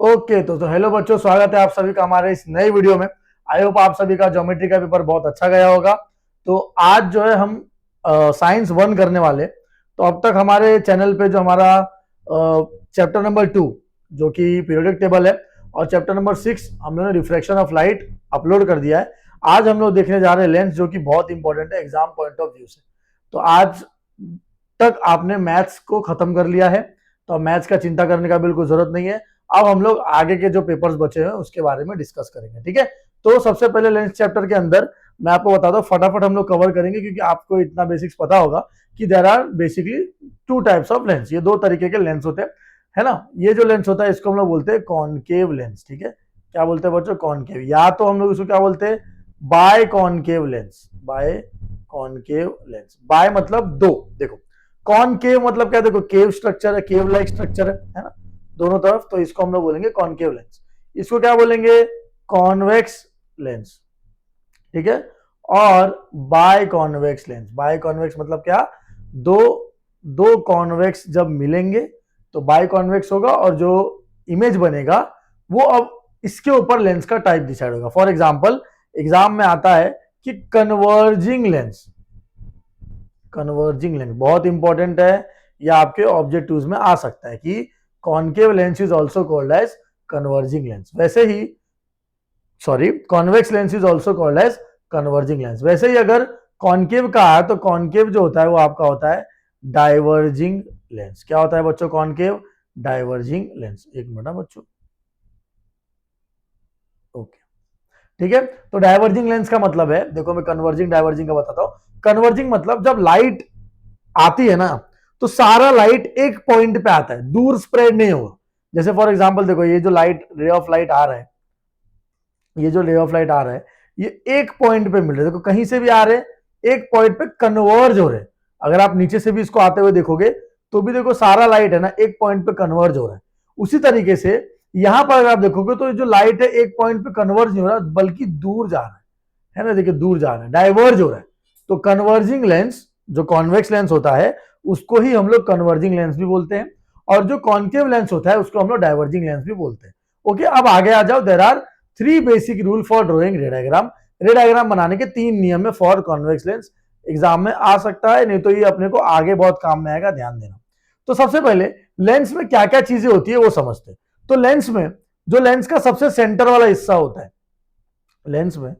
Okay तो hello बच्चों, स्वागत है आप सभी का हमारे इस नई वीडियो में। आई होप आप सभी का ज्योमेट्री का पेपर बहुत अच्छा गया होगा। तो आज जो है हम साइंस 1 करने वाले। तो अब तक हमारे चैनल पे जो हमारा चैप्टर नंबर 2 जो कि पीरियोडिक टेबल है और चैप्टर नंबर 6 हम लोगों ने रिफ्रैक्शन ऑफ लाइट अपलोड कर दिया है। आज हम लोग देखने जा रहे हैं लेंस, जो कि बहुत इंपॉर्टेंट है एग्जाम पॉइंट ऑफ व्यू से। तो आज तक आपने मैथ्स को खत्म कर लिया है, तो मैथ्स का चिंता करने का बिल्कुल जरूरत नहीं है। अब हम लोग आगे के जो पेपर्स बचे हैं उसके बारे में डिस्कस करेंगे, ठीक है। तो सबसे पहले लेंस चैप्टर के अंदर मैं आपको बता दूं, फटाफट हम लोग कवर करेंगे क्योंकि आपको इतना बेसिक्स पता होगा कि there are basically 2 types of lens. ये 2 तरीके के लेंस होते हैं, है ना। ये जो लेंस होता है इसको हम लोग बोलते हैं कॉनकेव लेंस, ठीक है। क्या बोलते हैं बच्चों? कॉनकेव। या तो हम लोग इसको क्या बोलते हैं? Bi concave lens. Bi concave lens. Bi मतलब दो। देखो कॉनकेव मतलब क्या? देखो केव स्ट्रक्चर है, केव लाइक स्ट्रक्चर है ना, दोनों तरफ। तो इसको हम लोग बोलेंगे कॉनकेव लेंस। इसको क्या बोलेंगे? कॉन्वेक्स लेंस, ठीक है। और bi convex lens. Bi convex मतलब क्या? दो दो कॉन्वेक्स जब मिलेंगे तो बाय कॉन्वेक्स होगा, और जो इमेज बनेगा वो अब इसके ऊपर लेंस का टाइप डिसाइड होगा। फॉर एग्जाम्पल एग्जाम में आता है कि कन्वर्जिंग लेंस। कन्वर्जिंग लेंस बहुत इंपॉर्टेंट है, या आपके ऑब्जेक्टिव्स में आ सकता है कि concave lens is also called as converging lens. वैसे ही convex lens is also called as converging lens. वैसे ही अगर कॉनकेव का है तो कॉनकेव जो होता है वो आपका होता है डाइवर्जिंग लेंस। क्या होता है बच्चों? Concave diverging lens. एक मिनट बच्चों, ओके, ठीक है। तो डाइवर्जिंग लेंस का मतलब है, देखो मैं कन्वर्जिंग डाइवर्जिंग का बताता हूं। कन्वर्जिंग मतलब जब लाइट आती है ना तो सारा लाइट एक पॉइंट पे आता है, दूर स्प्रेड नहीं होगा। जैसे फॉर एग्जांपल देखो, ये जो लाइट रे ऑफ लाइट आ रहा है, ये जो रे ऑफ लाइट आ रहा है ये एक पॉइंट पे मिल रहा है। देखो कहीं से भी आ रहे हैं, एक पॉइंट पे कन्वर्ज हो रहे हैं। अगर आप नीचे से भी इसको आते हुए देखोगे तो भी देखो सारा लाइट है ना एक पॉइंट पे कन्वर्ज हो रहा है। उसी तरीके से यहां पर अगर आप देखोगे तो जो लाइट है एक पॉइंट पे कन्वर्ज नहीं हो रहा बल्कि दूर जा रहा है ना। देखिए दूर जा रहा है, डाइवर्ज हो रहा है। तो कन्वर्जिंग लेंस जो कॉन्वेक्स लेंस होता है उसको ही हम लोग कन्वर्जिंग लेंस भी बोलते हैं, और जो कॉन्केव लेंस होता है उसको हम लोग डाइवर्जिंग लेंस भी बोलते हैं। ओके, अब आगे आ जाओ। There are 3 basic rule for drawing ray diagram. Ray diagram बनाने के 3 नियम है फॉर कॉन्वेक्स लेंस। एग्जाम में आ सकता है, नहीं तो ये अपने को आगे बहुत काम में आएगा, ध्यान देना। तो सबसे पहले लेंस में क्या क्या चीजें होती है वो समझते हैं। तो लेंस में जो लेंस का सबसे सेंटर वाला हिस्सा होता है, लेंस में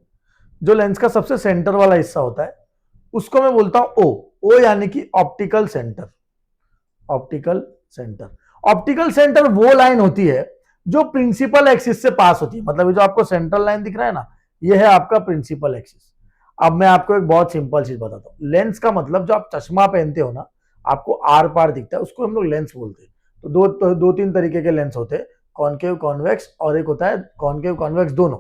जो लेंस का सबसे सेंटर वाला हिस्सा होता है उसको मैं बोलता हूं ओ। ओ यानी कि optical centre. Optical centre. Optical centre वो लाइन होती है जो प्रिंसिपल एक्सिस से पास होती है। मतलब ये जो आपको सेंट्रल लाइन दिख रहा है ना, ये है आपका प्रिंसिपल एक्सिस। अब मैं आपको एक बहुत सिंपल चीज बताता हूं। लेंस का मतलब जो आप चश्मा पहनते हो ना, आपको आर पार दिखता है, उसको हम लोग लेंस बोलते हैं। तो दो तीन तरीके के लेंस होते हैं, कॉनकेव कॉन्वेक्स, और एक होता है कॉनकेव कॉन्वेक्स दोनों,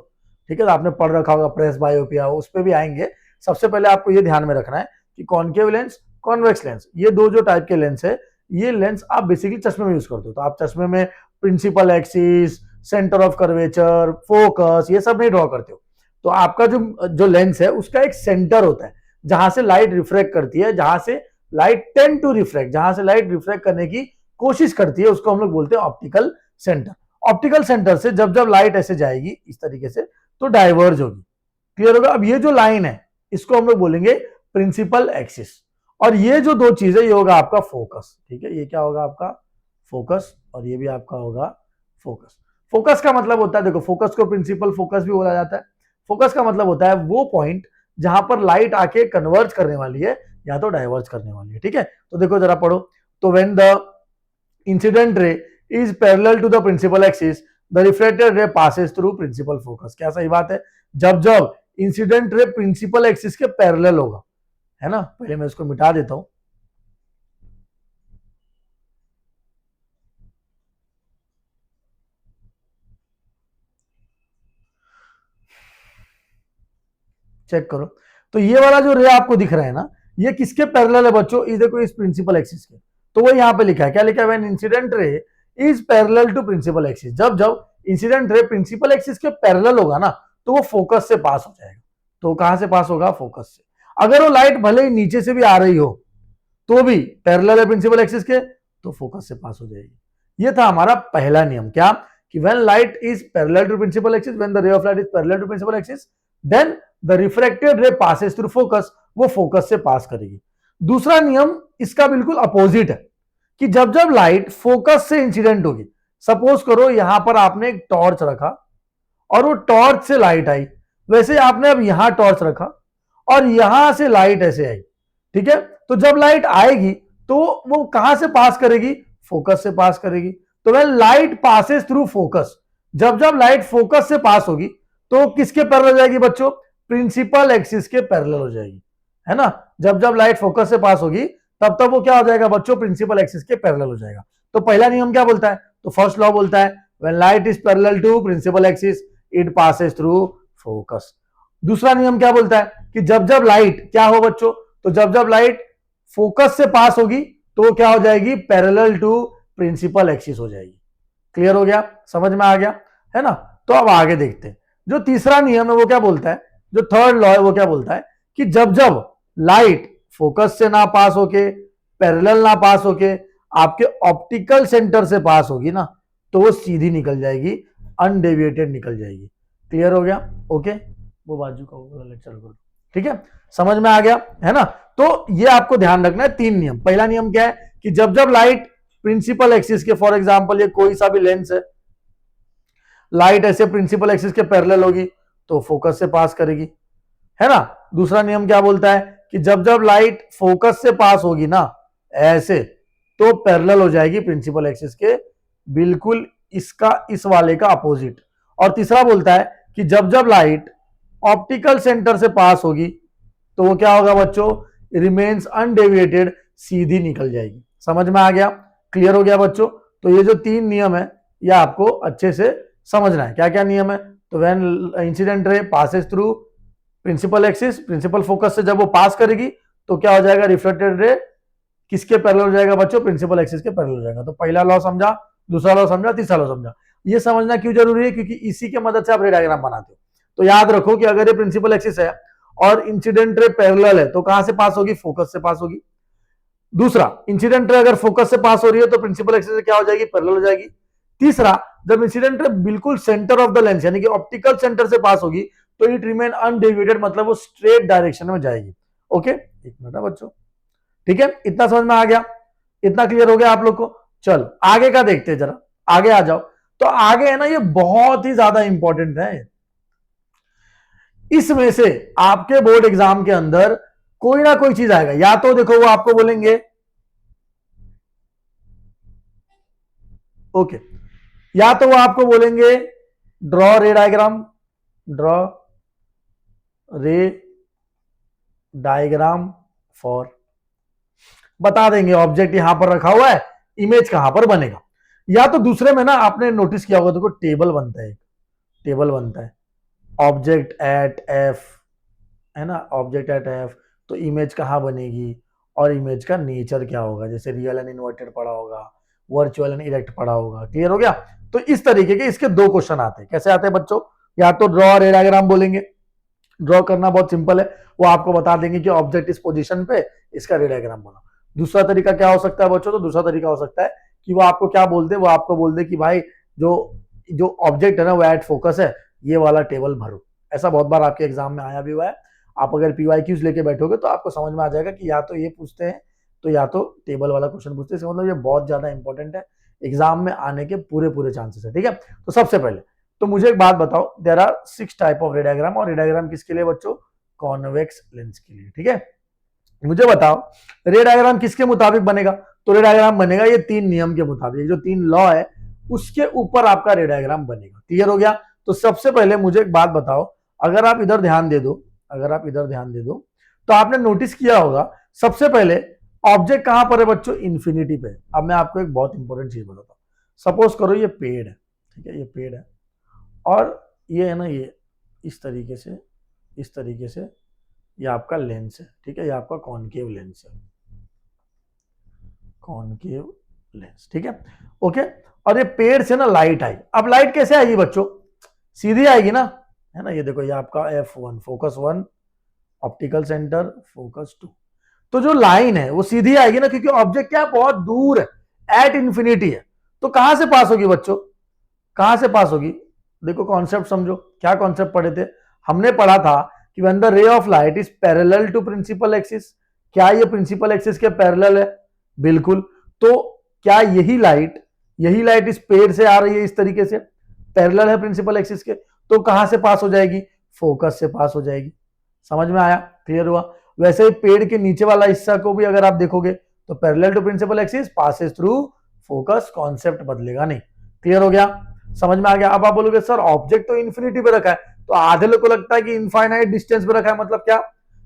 ठीक है। तो आपने पढ़ रखा होगा प्रेस बायोपिया, उस पर भी आएंगे। सबसे पहले आपको ये ध्यान में रखना है कि कॉनकेव लेंस, कॉन्वेक्स लेंस, ये दो जो टाइप के लेंस है, ये लेंस आप बेसिकली चश्मे में यूज करते हो। तो आप चश्मे में principal axis, centre of curvature, focus, ये सब नहीं ड्रॉ करते हो। तो आपका जो जो लेंस है उसका एक सेंटर होता है जहां से लाइट रिफ्रैक्ट करती है, जहां से लाइट टेंड टू रिफ्रैक्ट, जहां से लाइट रिफ्रैक्ट करने की कोशिश करती है, उसको हम लोग बोलते हैं ऑप्टिकल सेंटर। ऑप्टिकल सेंटर से जब जब लाइट ऐसे जाएगी इस तरीके से तो डाइवर्ज होगी। क्लियर होगा? अब ये जो लाइन है इसको हम लोग बोलेंगे प्रिंसिपल एक्सिस, और ये जो दो चीज है ये होगा आपका फोकस, ठीक है। ये क्या होगा आपका? फोकस, और ये भी आपका होगा फोकस। फोकस का मतलब होता है, देखो फोकस को प्रिंसिपल फोकस भी बोला जाता है। फोकस का मतलब होता है वो पॉइंट जहां पर लाइट आके कन्वर्ज करने वाली है या तो डाइवर्ज करने वाली है, ठीक है। तो देखो जरा पढ़ो। तो when the incident ray is parallel to the principal axis the reflected ray passes through principal focus. क्या सही बात है? जब जब इंसिडेंट रे प्रिंसिपल एक्सिस के पैरेलल होगा, है ना। पहले मैं इसको मिटा देता हूं। चेक करो। तो ये वाला जो रे आपको दिख रहा है ना, ये किसके पैरेलल है बच्चों? ये देखो इस प्रिंसिपल एक्सिस के। तो वो यहां पे लिखा है, क्या लिखा है? When incident ray is parallel to principal axis. जब जब इंसिडेंट रे प्रिंसिपल एक्सिस के पैरेलल होगा ना तो वो फोकस से पास हो जाएगा। तो कहां से पास होगा? फोकस से। अगर वो लाइट भले ही नीचे से भी आ रही हो तो भी पैरेलल है प्रिंसिपल एक्सिस के, तो फोकस से पास हो जाएगी। ये था हमारा पहला नियम, क्या? कि when light is parallel to principal axis, when the ray of light is parallel to principal axis, then the refracted ray passes through focus, वो फोकस से पास करेगी। दूसरा नियम इसका बिल्कुल अपोजिट है कि जब जब लाइट फोकस से इंसिडेंट होगी, सपोज करो यहां पर आपने एक टॉर्च रखा और वो टॉर्च से लाइट आई, वैसे आपने अब यहां टॉर्च रखा और यहां से लाइट ऐसे आई, ठीक है। तो जब लाइट आएगी तो वो कहां से पास करेगी, फोकस से पास करेगी। तो when light passes through focus, जब जब लाइट फोकस से पास होगी तो किसके पैरेलल हो जाएगी बच्चों, प्रिंसिपल एक्सिस के पैरेलल हो जाएगी, है ना। जब जब लाइट फोकस से पास होगी तब तब वो क्या हो जाएगा बच्चों, प्रिंसिपल एक्सिस के पैरेलल हो जाएगा। तो पहला नियम क्या बोलता है, तो फर्स्ट लॉ बोलता है when light is parallel to principal axis it passes through focus. दूसरा नियम क्या बोलता है कि जब जब लाइट क्या हो बच्चों, तो जब जब लाइट फोकस से पास होगी तो वो क्या हो जाएगी, पैरेलल टू प्रिंसिपल एक्सिस हो जाएगी। क्लियर हो गया, समझ में आ गया, है ना। तो अब आगे देखते हैं, जो तीसरा नियम है वो क्या बोलता है, जो थर्ड लॉ है वो क्या बोलता है कि जब जब लाइट फोकस से ना पास होके, पैरेलल ना पास होके, आपके ऑप्टिकल सेंटर से पास होगी ना, तो वो सीधी निकल जाएगी, अनडेविएटेड निकल जाएगी। क्लियर हो गया, ओके। वो बाजू का लेक्चर करो, ठीक है, समझ में आ गया, है ना। तो ये आपको ध्यान रखना है, तीन नियम। पहला नियम क्या है कि जब जब लाइट प्रिंसिपल एक्सिस के, फॉर एग्जांपल ये कोई सा भी लेंस है, लाइट ऐसे प्रिंसिपल एक्सिस के पैरेलल होगी तो फोकस से पास करेगी, है ना। दूसरा नियम क्या बोलता है कि जब जब लाइट फोकस से पास होगी ना ऐसे, तो पैरेलल हो जाएगी प्रिंसिपल एक्सिस के, बिल्कुल इसका इस वाले का अपोजिट। और तीसरा बोलता है कि जब जब लाइट ऑप्टिकल सेंटर से पास होगी तो वो क्या होगा बच्चों, रिमेन्स अनडेविएटेड, सीधी निकल जाएगी। समझ में आ गया, क्लियर हो गया बच्चों। तो ये जो तीन नियम है ये आपको अच्छे से समझना है, क्या क्या नियम है। तो when incident ray passes through principal axis, principal focus से जब वो पास करेगी तो क्या हो जाएगा, रिफ्लेक्टेड रे किसके पैरेलल हो जाएगा बच्चों, प्रिंसिपल एक्सिस के पैरेलल हो जाएगा। तो पहला लॉ समझा, दूसरा लॉ समझा, तीसरा लॉ समझा। ये समझना क्यों जरूरी है, क्योंकि इसी के मदद से आप रे डायग्राम बनाते हो। तो याद रखो कि अगर ये प्रिंसिपल एक्सिस है और इंसिडेंट रे पैरेलल है तो कहां से पास होगी, फोकस से पास होगी। दूसरा, इंसिडेंट रे अगर फोकस से पास हो रही है तो प्रिंसिपल एक्सिस से क्या हो जाएगी, पैरेलल हो जाएगी। तीसरा, जब इंसिडेंट रे बिल्कुल सेंटर ऑफ द लेंस यानी कि ऑप्टिकल सेंटर से पास होगी तो इट रिमेन अनडेविएटेड, मतलब वो स्ट्रेट डायरेक्शन में जाएगी। ओके, एक मिनट बच्चों, ठीक है, इतना समझ में आ गया, इतना क्लियर हो गया आप लोग को। चलो आगे का देखते हैं, जरा आगे आ जाओ। तो आगे है ना, ये बहुत ही ज्यादा इंपॉर्टेंट है। इसमें से आपके बोर्ड एग्जाम के अंदर कोई ना कोई चीज आएगा, या तो देखो वो आपको बोलेंगे ओके, या तो वो आपको बोलेंगे ड्रॉ रे डायग्राम, ड्रॉ रे डायग्राम फॉर, बता देंगे ऑब्जेक्ट यहां पर रखा हुआ है, इमेज कहां पर बनेगा। या तो दूसरे में ना आपने नोटिस किया होगा, देखो टेबल बनता है, टेबल बनता है ऑब्जेक्ट एट एफ, है ना, ऑब्जेक्ट एट एफ, तो इमेज कहां बनेगी और इमेज का नेचर क्या होगा, जैसे रियल एंड इन्वर्टेड पढ़ा होगा, वर्चुअल एंड इरेक्ट पढ़ा होगा। क्लियर हो गया। तो इस तरीके के इसके दो क्वेश्चन आते हैं। कैसे आते हैं बच्चों, या तो ड्रॉ रे डायग्राम बोलेंगे, ड्रॉ करना बहुत सिंपल है, वो आपको बता देंगे कि ऑब्जेक्ट इस पोजीशन पे, इसका रे डायग्राम बना। दूसरा तरीका क्या हो सकता है बच्चों, तो दूसरा तरीका हो सकता है कि वो आपको क्या बोलते हैं, वो आपको बोल दे कि भाई जो जो ऑब्जेक्ट है ना वो एट फोकस है, ये वाला टेबल भरो। ऐसा बहुत बार आपके एग्जाम में आया भी हुआ है। आप अगर पीवाईक्यूज लेके बैठोगे तो आपको समझ में आ जाएगा कि या तो ये पूछते हैं तो या तो टेबल वाला क्वेश्चन पूछते हैं। इसका मतलब ये बहुत ज्यादा इंपॉर्टेंट है, एग्जाम में आने के पूरे पूरे चांसेस है। ठीक है, तो सबसे पहले तो मुझे एक बात बताओ, there are 6 type of ray diagram, और रे डायग्राम किसके लिए बच्चों, कॉन्वेक्स लेंस के लिए। ठीक है, मुझे बताओ रे डायग्राम किसके मुताबिक बनेगा, तो रे डायग्राम बनेगा ये तीन नियम के मुताबिक, जो तीन लॉ है उसके ऊपर आपका रे डायग्राम बनेगा। क्लियर हो गया। तो सबसे पहले मुझे एक बात बताओ, अगर आप इधर ध्यान दे दो, अगर आप इधर ध्यान दे दो तो आपने नोटिस किया होगा सबसे पहले ऑब्जेक्ट कहां पर है बच्चों, इंफिनिटी पे। अब मैं आपको एक बहुत इंपॉर्टेंट चीज बताता हूं, सपोज करो ये पेड़ है, ठीक है, ये पेड़ है और ये है ना, ये इस तरीके से, इस तरीके से ये आपका लेंस है। ठीक है, ये आपका कॉनकेव लेंस है, कॉनकेव लेंस। ठीक है, ओके, और ये पेड़ से ना लाइट आई। अब लाइट कैसे आएगी बच्चों, सीधी आएगी ना, है ना। ये देखो ये आपका F1 focus 1, optical centre focus 2, तो जो लाइन है वो सीधी आएगी ना, क्योंकि ऑब्जेक्ट क्या है, बहुत दूर है, एट इंफिनिटी है। तो कहां से पास होगी बच्चों, कहां से पास होगी? देखो कॉन्सेप्ट समझो, क्या कॉन्सेप्ट पढ़े थे हमने? पढ़ा था कि when the ray of light is parallel to principal axis, क्या ये प्रिंसिपल एक्सिस के पैरेलल है? बिल्कुल। तो क्या यही लाइट इस पेड़ से आ रही है, इस तरीके से पैरेलल है प्रिंसिपल एक्सिस के, तो कहां से पास हो जाएगी? फोकस से पास हो जाएगी। समझ में आया? क्लियर हुआ? वैसे ही पेड़ के नीचे वाला हिस्सा को भी अगर आप देखोगे तो parallel to principal axis passes through focus, concept बदलेगा नहीं। क्लियर हो गया? समझ में आ गया? अब आप बोलोगे सर ऑब्जेक्ट तो इन्फिनिटी पे रखा है, तो आधे लोग को लगता है कि इनफाइनाइट डिस्टेंस पे रखा है, मतलब क्या?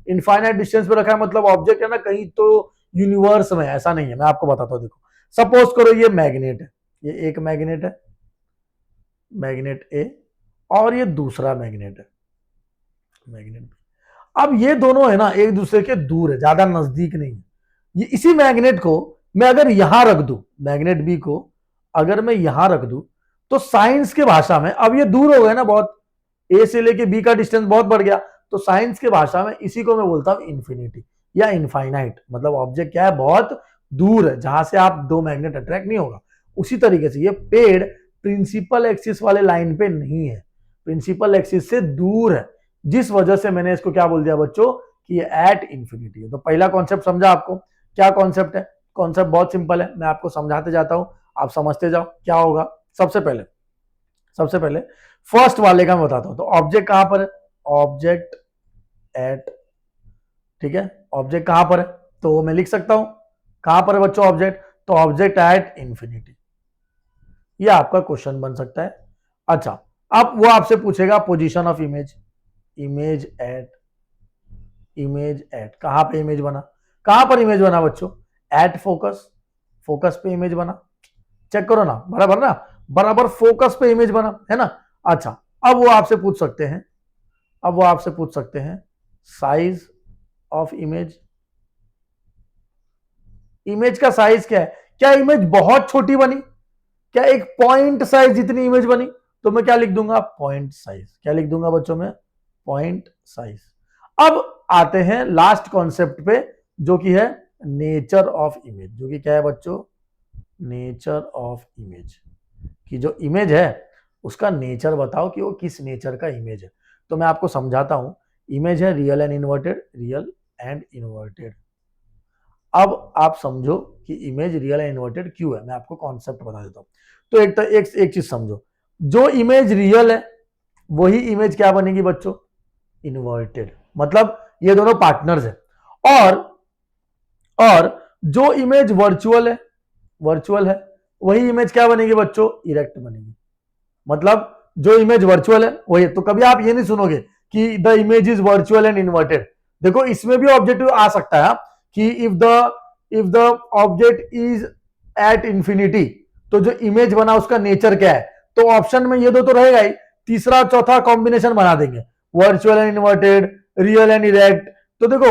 इनफाइनाइट डिस्टेंस पे रखा है मतलब ऑब्जेक्ट है ना कहीं तो यूनिवर्स में, ऐसा नहीं है। मैं आपको बताता हूं, देखो सपोज करो ये मैग्नेट है, ये एक मैग्नेट है, मैग्नेट ए, और ये दूसरा मैग्नेट है, मैग्नेट बी। अब ये दोनों है ना एक दूसरे के दूर है, ज्यादा नजदीक नहीं है। ये इसी मैग्नेट को मैं अगर यहां रख दूं, मैग्नेट बी को अगर मैं यहां रख दूं, तो साइंस के भाषा में, अब ये दूर हो गए ना बहुत, ए से लेके बी का डिस्टेंस बहुत बढ़ गया, तो साइंस के भाषा में इसी को मैं बोलता हूं इन्फिनिटी या इनफाइनाइट। मतलब ऑब्जेक्ट क्या है? बहुत दूर है, जहां से आप दो मैग्नेट अट्रैक्ट नहीं होगा। उसी तरीके से ये पेड़ प्रिंसिपल एक्सिस वाले लाइन पे नहीं है, प्रिंसिपल एक्सिस से दूर है, जिस वजह से मैंने इसको क्या बोल दिया बच्चों कि ये एट इंफिनिटी है। तो पहला कॉन्सेप्ट समझा आपको? क्या कॉन्सेप्ट है? कॉन्सेप्ट बहुत सिंपल है, मैं आपको समझाते जाता हूं, आप समझते जाओ क्या होगा। सबसे पहले फर्स्ट वाले का मैं बताता हूं। तो ऑब्जेक्ट कहां पर है? ऑब्जेक्ट एट, ठीक है, ऑब्जेक्ट कहां पर है? तो मैं लिख सकता हूं कहां पर है बच्चों ऑब्जेक्ट? तो ऑब्जेक्ट एट इंफिनिटी, ये आपका क्वेश्चन बन सकता है। अच्छा, अब वो आपसे पूछेगा position of image, image at कहां पे इमेज बना? कहां पर इमेज बना बच्चों? एट फोकस, फोकस पे इमेज बना। चेक करो ना, बराबर ना, बराबर फोकस पे इमेज बना है ना। अच्छा, अब वो आपसे पूछ सकते हैं साइज ऑफ इमेज, इमेज का साइज क्या है? क्या इमेज बहुत छोटी बनी? क्या एक पॉइंट साइज जितनी इमेज बनी? तो मैं क्या लिख दूंगा? Point size. क्या लिख दूंगा बच्चों में? Point size. अब आते हैं लास्ट कॉन्सेप्ट पे, जो कि है नेचर ऑफ इमेज, जो कि क्या है बच्चों? नेचर ऑफ इमेज, कि जो इमेज है उसका नेचर बताओ कि वो किस नेचर का इमेज है। तो मैं आपको समझाता हूं। इमेज है real and inverted, real and inverted. अब आप समझो कि इमेज रियल एंड इन्वर्टेड क्यों है, मैं आपको कॉन्सेप्ट बता देता हूं। तो एक चीज समझो, जो इमेज रियल है वही इमेज क्या बनेगी बच्चों? इन्वर्टेड। मतलब ये दोनों पार्टनर्स है। और जो इमेज वर्चुअल है वही इमेज क्या बनेगी बच्चों? इरेक्ट बनेगी। मतलब जो इमेज वर्चुअल है वही। तो कभी आप ये नहीं सुनोगे कि the image is virtual and inverted. देखो इसमें भी ऑब्जेक्टिव आ सकता है कि if the object is at infinity, तो जो इमेज बना उसका नेचर क्या है? तो ऑप्शन में ये दो तो रहेगा ही, तीसरा चौथा कॉम्बिनेशन बना देंगे, virtual and inverted, real and erect. तो देखो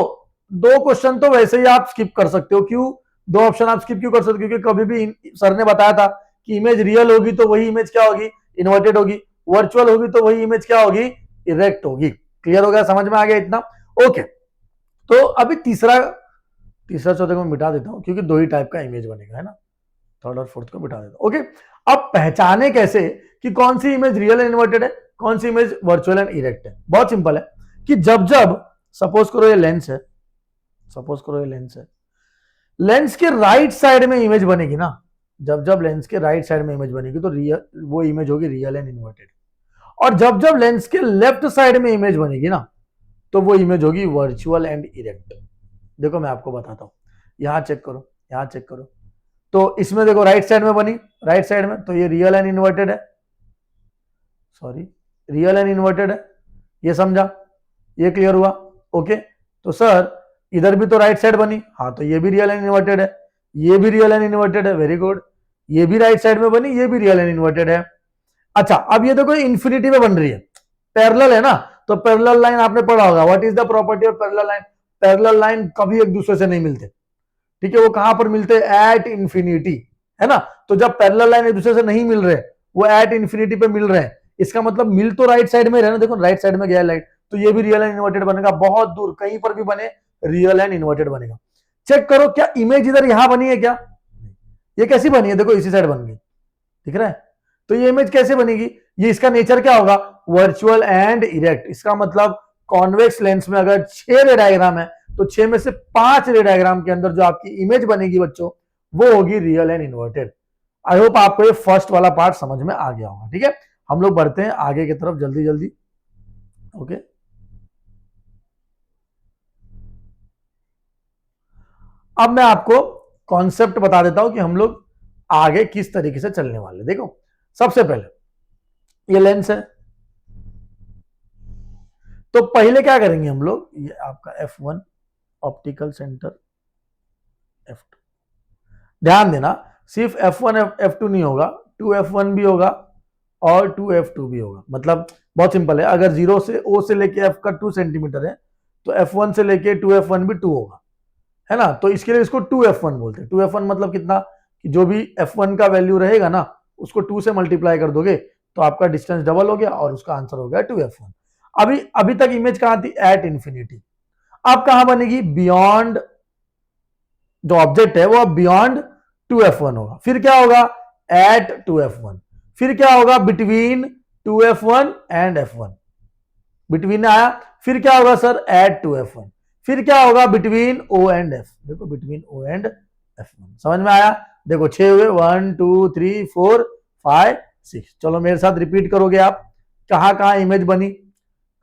दो क्वेश्चन तो वैसे ही आप स्किप कर सकते हो। क्यों दो ऑप्शन आप स्किप क्यों कर सकते हो? क्योंकि कभी भी सर ने बताया था कि इमेज रियल होगी तो वही इमेज क्या होगी? इन्वर्टेड होगी। वर्चुअल होगी तो वही इमेज क्या होगी? इरेक्ट होगी। क्लियर हो गया? समझ में आ गया इतना? ओके, तो अभी तीसरा चौथे को मिटा देता हूं, क्योंकि दो ही टाइप का इमेज बनेगा, है ना। थर्ड और फोर्थ को मिटा देता हूं। ओके, अब पहचाने कैसे कि कौन सी इमेज रियल एंड इन्वर्टेड है, कौन सी इमेज वर्चुअल एंड इरेक्ट है? बहुत सिंपल है कि जब सपोज करो ये लेंस है, लेंस के राइट साइड में इमेज बनेगी ना, जब लेंस के राइट साइड में इमेज बनेगी तो वो इमेज होगी रियल एंड इन्वर्टेड। और जब लेंस के लेफ्ट साइड में इमेज बनेगी ना, तो वो इमेज होगी वर्चुअल एंड इरेक्ट। देखो मैं आपको बताता हूं, यहां चेक करो, तो इसमें देखो राइट साइड में बनी, राइट साइड में, तो ये रियल एंड इन्वर्टेड है, ये समझा? ये क्लियर हुआ? ओके, तो सर इधर भी तो राइट साइड बनी, हाँ, तो ये भी रियल एंड इन्वर्टेड है, ये भी रियल एंड इन्वर्टेड है, वेरी गुड। ये भी राइट साइड में बनी, ये भी रियल एंड इन्वर्टेड है। अच्छा, अब ये देखो इन्फिनिटी में बन रही है, पैरेलल है ना, तो पैरेलल लाइन आपने पढ़ा होगा, what is the property of parallel line? Parallel line कभी एक दूसरे से नहीं मिलते, ठीक है। वो कहां पर मिलते हैं? एट इंफिनिटी, है ना। तो जब पैरेलल लाइन एक दूसरे से नहीं मिल रहे, वो एट इंफिनिटी पे मिल रहे हैं, इसका मतलब मिल तो राइट साइड में रहे ना। देखो राइट साइड में गया लाइट, तो ये भी रियल एंड इन्वर्टेड बनेगा। बहुत दूर कहीं पर भी बने, रियल एंड इन्वर्टेड बनेगा। चेक करो, क्या इमेज इधर यहां बनी है क्या? ये कैसी बनी है? देखो इसी साइड बन गई, दिख रहा है? तो ये इमेज कैसे बनेगी, ये इसका नेचर क्या होगा, वर्चुअल एंड इरेक्ट। इसका मतलब कॉन्वेक्स लेंस में अगर 6 रे डायग्राम है तो 6 में से 5 रे डायग्राम के अंदर जो आपकी इमेज बनेगी बच्चों वो होगी real and inverted. I hope आपको ये फर्स्ट वाला पार्ट समझ में आ गया होगा। ठीक है, हम लोग बढ़ते हैं आगे की तरफ जल्दी जल्दी। ओके, अब मैं आपको कॉन्सेप्ट बता देता हूं कि हम लोग आगे किस तरीके से चलने वाले। देखो, सबसे पहले ये लेंस है, तो पहले क्या करेंगे हम लोग, ये आपका F1 ऑप्टिकल सेंटर F2। ध्यान देना, सिर्फ F1 F2 नहीं होगा, 2F1 भी होगा और 2F2 भी होगा। मतलब बहुत सिंपल है, अगर 0 से O से लेके F का 2 सेंटीमीटर है तो F1 से लेके 2F1 भी 2 होगा, है ना। तो इसके लिए इसको 2F1 बोलते हैं। 2F1 मतलब कितना, कि जो भी F1 का वैल्यू रहेगा ना उसको 2 से मल्टीप्लाई कर दोगे तो आपका डिस्टेंस डबल हो गया और उसका आंसर हो गया 2F1। अभी तक इमेज कहां थी, एट इंफिनिटी। अब कहां बनेगी, बियॉन्ड, जो ऑब्जेक्ट है वो अब बियॉन्ड 2F1 होगा। फिर क्या होगा, एट 2F1। फिर क्या होगा, between 2F1 and F1, between आया। फिर क्या होगा सर, एट 2F1। फिर क्या होगा, बिटवीन O एंड F। देखो, बिटवीन O एंड F1, समझ में आया। देखो 6 हुए, 1 2 3 4 5 6। चलो मेरे साथ रिपीट करोगे आप, कहां कहां इमेज बनी,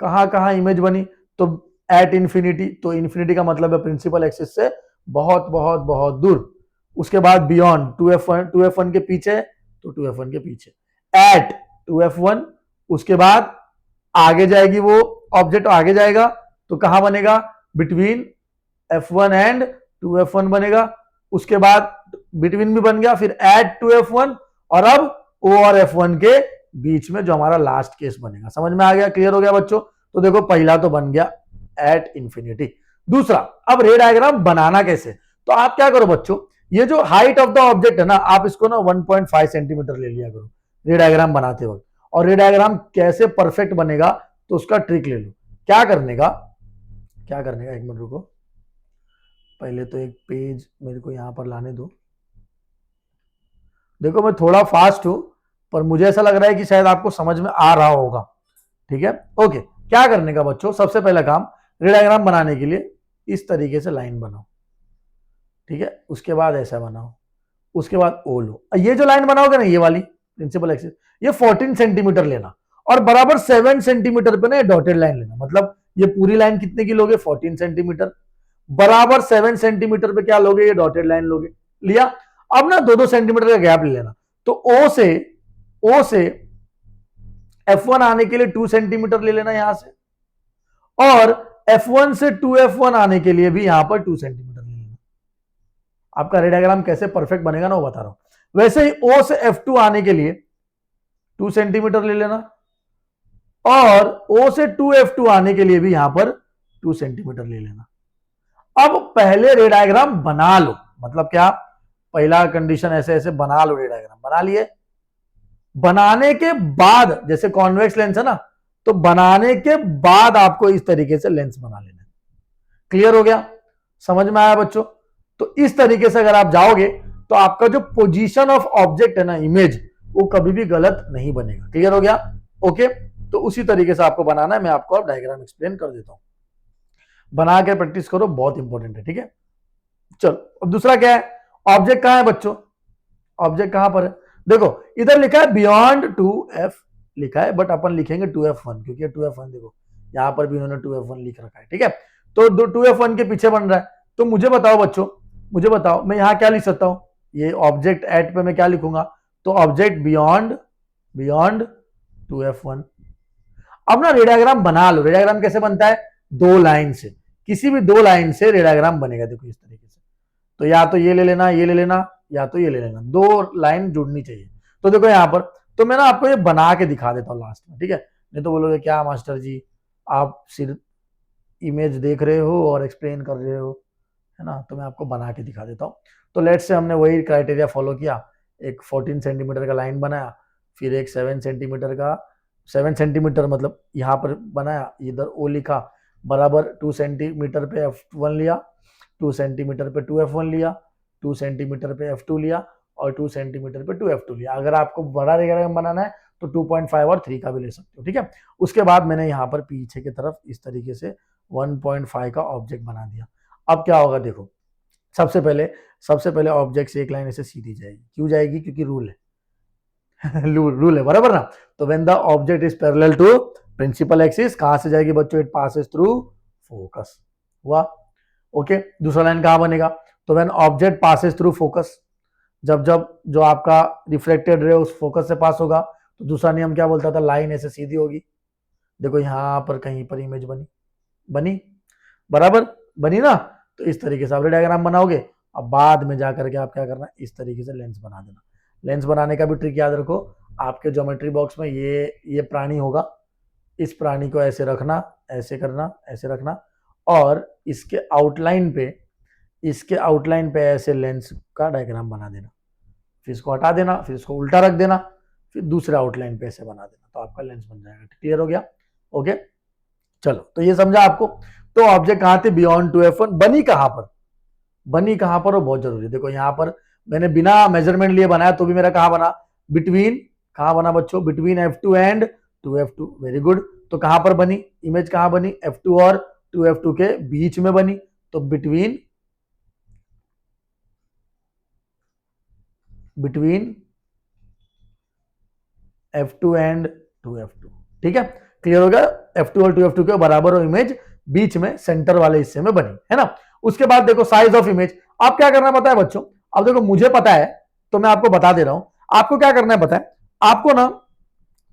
कहां कहां इमेज बनी। तो एट इंफिनिटी, तो इंफिनिटी का मतलब है प्रिंसिपल एक्सिस से बहुत बहुत बहुत दूर। उसके बाद बियॉन्ड 2F1 के पीछे, तो 2F1 के पीछे एट 2F1। उसके बाद आगे जाएगी वो ऑब्जेक्ट, आगे जाएगा तो कहां बनेगा, बिटवीन F1 एंड 2F1 बनेगा। उसके बाद बिटवीन भी बन गया, फिर एट 2F1 और अब O और F1 के बीच में जो हमारा लास्ट केस बनेगा। समझ में आ गया, क्लियर हो गया बच्चों। तो देखो पहला तो बन गया एट इंफिनिटी। दूसरा, अब रे डायग्राम बनाना कैसे, तो आप क्या करो बच्चों, ये जो हाइट ऑफ द ऑब्जेक्ट है ना, आप इसको ना 1.5 सेंटीमीटर ले लिया करो रे डायग्राम बनाते वक्त। और रे डायग्राम कैसे परफेक्ट बनेगा तो उसका ट्रिक ले लो। क्या करने का, एक मिनट रुको, पहले तो एक पेज मेरे को यहां पर लाने दो। देखो मैं थोड़ा फास्ट हूं पर मुझे ऐसा लग रहा है कि शायद आपको समझ में आ रहा होगा। ठीक है, ओके। क्या करने का बच्चों, सबसे पहला काम, रे डायग्राम बनाने के लिए इस तरीके से लाइन बनाओ। ठीक है, उसके बाद ऐसा बनाओ, उसके बाद ओ लो। ये जो लाइन बनाओगे ना, ये वाली प्रिंसिपल एक्सिस, ये 14 सेंटीमीटर लेना और बराबर 7 सेंटीमीटर पे ना डॉटेड लाइन लेना। मतलब ये पूरी लाइन कितने की लोगे, 14 सेंटीमीटर, बराबर 7 सेंटीमीटर पे क्या लोगे, ये डॉटेड लाइन लोगे। लिया, अब ना 2-2 सेंटीमीटर का गैप ले लेना। तो ओ से F1 आने के लिए 2 सेंटीमीटर ले लेना यहां से, और F1 से 2F1 आने के लिए भी यहां पर 2 सेंटीमीटर ले लेना। आपका रे डायग्राम कैसे परफेक्ट बनेगा ना वो बता रहा हूं। वैसे ही O से F2 आने के लिए 2 सेंटीमीटर ले लेना, और O से 2F2 आने के लिए भी यहां पर 2 सेंटीमीटर ले लेना। अब पहले रे डायग्राम बना लो, मतलब क्या, पहला कंडीशन ऐसे ऐसे बना लो, रे डायग्राम बना लिए। बनाने के बाद, जैसे कॉन्वेक्स लेंस है ना, तो बनाने के बाद आपको इस तरीके से लेंस बना लेना। क्लियर हो गया, समझ में आया बच्चों। तो इस तरीके से अगर आप जाओगे तो आपका जो पोजीशन ऑफ ऑब्जेक्ट है ना, इमेज, वो कभी भी गलत नहीं बनेगा। क्लियर हो गया, ओके। तो उसी तरीके से आपको बनाना है, मैं आपको अब डायग्राम एक्सप्लेन कर देता हूं। बना के प्रैक्टिस करो, बहुत इंपॉर्टेंट है। ठीक है, चलो अब दूसरा क्या है, ऑब्जेक्ट कहां है बच्चों, ऑब्जेक्ट कहां पर है, देखो इधर लिखा है बियॉन्ड 2F लिखा है, बट अपन लिखेंगे 2F1 क्योंकि 2F1 देखो यहां पर भी उन्होंने 2F1 लिख रखा है। ठीक है, तो 2F1 के पीछे बन रहा है। तो मुझे बताओ बच्चों, मुझे बताओ मैं यहां क्या लिख सकता हूं, ये ऑब्जेक्ट एट पे मैं क्या लिखूंगा, तो ऑब्जेक्ट बियॉन्ड 2F1। अब ना रे डायग्राम बना लो। रे डायग्राम कैसे बनता है, 2 लाइन से, किसी भी 2 लाइन से रे डायग्राम बनेगा। देखो इस तरीके से, तो या तो ये ले लेना, ये ले लेना, या तो ये ले लेना, 2 लाइन जुड़नी चाहिए। तो देखो यहां पर, तो मैं ना आपको ये बना के दिखा देता हूं लास्ट में। ठीक है, नहीं तो बोलोगे क्या मास्टर जी आप सिर्फ इमेज देख रहे हो और एक्सप्लेन कर रहे हो, है ना। तो मैं आपको बना के दिखा देता हूँ। तो लेट्स से हमने वही क्राइटेरिया फॉलो किया, एक 14 सेंटीमीटर का लाइन बनाया, फिर एक 7 सेंटीमीटर का, 7 सेंटीमीटर मतलब यहाँ पर बनाया, इधर ओ लिखा, बराबर 2 सेंटीमीटर पे F1 लिया, 2 सेंटीमीटर पे 2F1 लिया, 2 सेंटीमीटर पे F2 लिया, और 2 सेंटीमीटर पे 2f2 लिया। अगर आपको बड़ा रे डायग्राम बनाना है तो 2.5 और 3 का भी ले सकते हो, ठीक है। उसके बाद मैंने यहाँ पर पीछे की तरफ इस तरीके से 1.5 का ऑब्जेक्ट बना दिया। अब क्या होगा देखो, सबसे पहले ऑब्जेक्ट से एक लाइन ऐसे सीधी जाएगी। क्यों जाएगी? क्योंकि रूल है रूल है, बराबर ना। तो when the object is parallel to principal axis, कहां से जाएगी बच्चों? It passes through focus. हुआ ओके। दूसरा लाइन कहां बनेगा? तो when object passes through focus, जब जब जो आपका रिफ्लेक्टेड रे उस फोकस से पास होगा, तो दूसरा नियम क्या बोलता था? लाइन ऐसे सीधी होगी। देखो यहां पर कहीं पर इमेज बनी बराबर बनी ना। तो इस तरीके से आप डायग्राम बनाओगे। अब बाद में जाकर के आप क्या करना, इस तरीके से लेंस बना देना। लेंस बनाने का भी ट्रिक याद रखो, आपके ज्योमेट्री बॉक्स में ये प्राणी होगा, इस प्राणी को ऐसे रखना, ऐसे करना, ऐसे रखना, और इसके आउटलाइन पे ऐसे लेंस का डायग्राम बना देना। फिर इसको हटा देना, फिर इसको उल्टा रख देना, फिर दूसरे आउटलाइन पे ऐसे बना देना, तो आपका लेंस बन जाएगा। क्लियर हो गया? ओके चलो, तो ये समझा आपको। तो ऑब्जेक्ट कहां थे? Beyond 2f1। बनी कहां पर? वो बहुत जरूरी है। देखो यहां पर मैंने बिना मेजरमेंट लिए बनाया तो भी मेरा कहां बना? बिटवीन। कहां बना बच्चों? Between f2 and 2f2। Very good. तो कहां पर बनी इमेज? कहां बनी? f2 और 2f2 के बीच में बनी। तो बिटवीन f2 एंड 2f2। ठीक है, क्लियर हो गया? f2 और 2f2 के बराबर हो इमेज, बीच में सेंटर वाले हिस्से में बनी है ना। उसके बाद देखो साइज ऑफ इमेज। आप क्या करना पता है बच्चों? अब देखो मुझे पता है तो मैं आपको बता दे रहा हूं। आपको क्या करना है पता है? आपको ना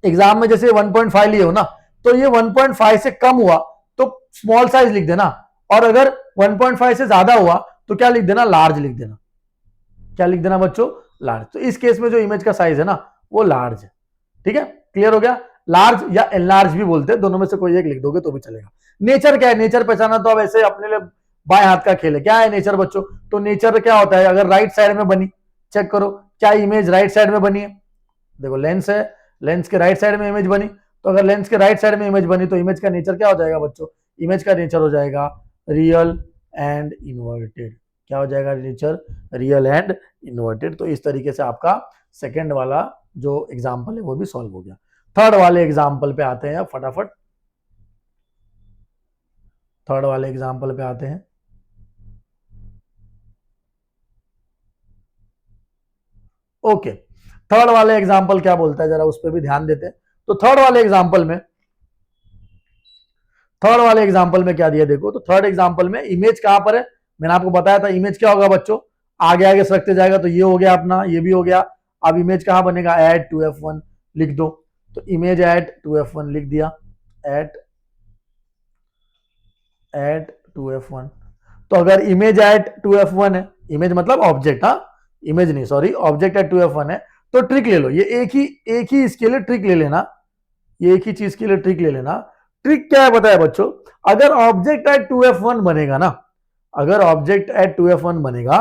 एग्जाम में जैसे 1.5 लिए हो ना, तो ये 1.5 से कम हुआ तो स्मॉल साइज लिख देना, और अगर 1.5 से ज्यादा हुआ तो क्या लिख देना? लार्ज लिख देना। क्या लिख देना बच्चों? लार्ज। तो इस केस में जो इमेज का साइज है ना वो लार्ज है। ठीक है, क्लियर हो गया? लार्ज या एनलार्ज भी बोलते हैं, दोनों में से कोई एक लिख दोगे तो भी चलेगा। नेचर क्या है? नेचर पहचाना तो अब ऐसे अपने लिए बाएं हाथ का खेल है। क्या है नेचर बच्चों? तो नेचर क्या होता है? अगर राइट साइड में बनी, चेक करो क्या इमेज राइट साइड में बनी है। देखो लेंस है, लेंस के राइट साइड में इमेज बनी, तो अगर लेंस के राइट साइड में इमेज बनी तो इमेज का नेचर क्या हो जाएगा बच्चों? इमेज का नेचर हो जाएगा रियल एंड इन्वर्टेड। क्या हो जाएगा नेचर? Real and inverted. तो इस तरीके से आपका सेकंड वाला जो एग्जाम्पल है वो भी सॉल्व हो गया। थर्ड वाले एग्जाम्पल पे आते हैं फटाफट। थर्ड वाले एग्जाम्पल पे आते हैं। ओके, थर्ड वाले एग्जाम्पल क्या बोलता है जरा उस पर भी ध्यान देते हैं। तो थर्ड वाले एग्जाम्पल में क्या दिया देखो। तो थर्ड एग्जाम्पल में इमेज कहां पर है? मैंने आपको बताया था इमेज क्या होगा बच्चों? आगे आगे सरकते जाएगा। तो ये हो गया अपना, ये भी हो गया। अब इमेज कहां बनेगा? एट 2f1 लिख दो। तो इमेज एट 2f1 लिख दिया। Eight 2f1। तो अगर इमेज एट 2f1 है, इमेज मतलब ऑब्जेक्ट, हाँ इमेज नहीं, सॉरी, ऑब्जेक्ट एट 2f1 है, तो ट्रिक ले लो। ये एक ही इसके लिए ट्रिक ले लेना। ये एक ही चीज के लिए ट्रिक ले लेना। ट्रिक क्या है बताया बच्चों? अगर ऑब्जेक्ट एट 2f1 बनेगा ना, अगर ऑब्जेक्ट एट 2f1 बनेगा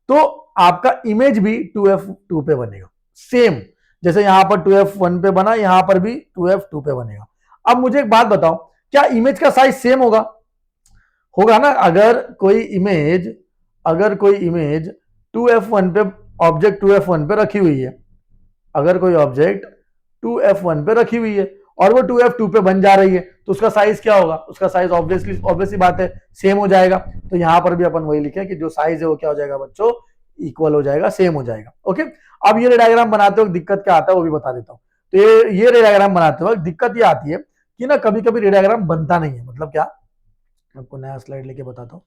तो आपका इमेज भी 2f2 पे बनेगा। सेम जैसे यहां पर 2f1 पे बना, यहां पर भी 2f2 पे बनेगा। अब मुझे एक बात बताओ, क्या इमेज का साइज सेम होगा? होगा ना। अगर कोई इमेज 2f1 पे, ऑब्जेक्ट 2f1 पे रखी हुई है, अगर कोई ऑब्जेक्ट 2f1 पे रखी हुई है और वो 2f2 पे बन जा रही है, तो उसका साइज क्या होगा? उसका साइज ऑब्वियसली बात है सेम हो जाएगा। तो यहां पर भी अपन वही लिखे कि जो साइज है वो क्या हो जाएगा बच्चों? इक्वल हो जाएगा, सेम हो जाएगा। ओके, अब ये डायग्राम बनाते वक्त दिक्कत क्या आता है वो भी बता देता हूं। तो ये डायग्राम बनाते वक्त दिक्कत ये आती है कि ना कभी कभी डायग्राम बनता नहीं है। मतलब क्या? आपको नया स्लाइड लेके बताता हूँ।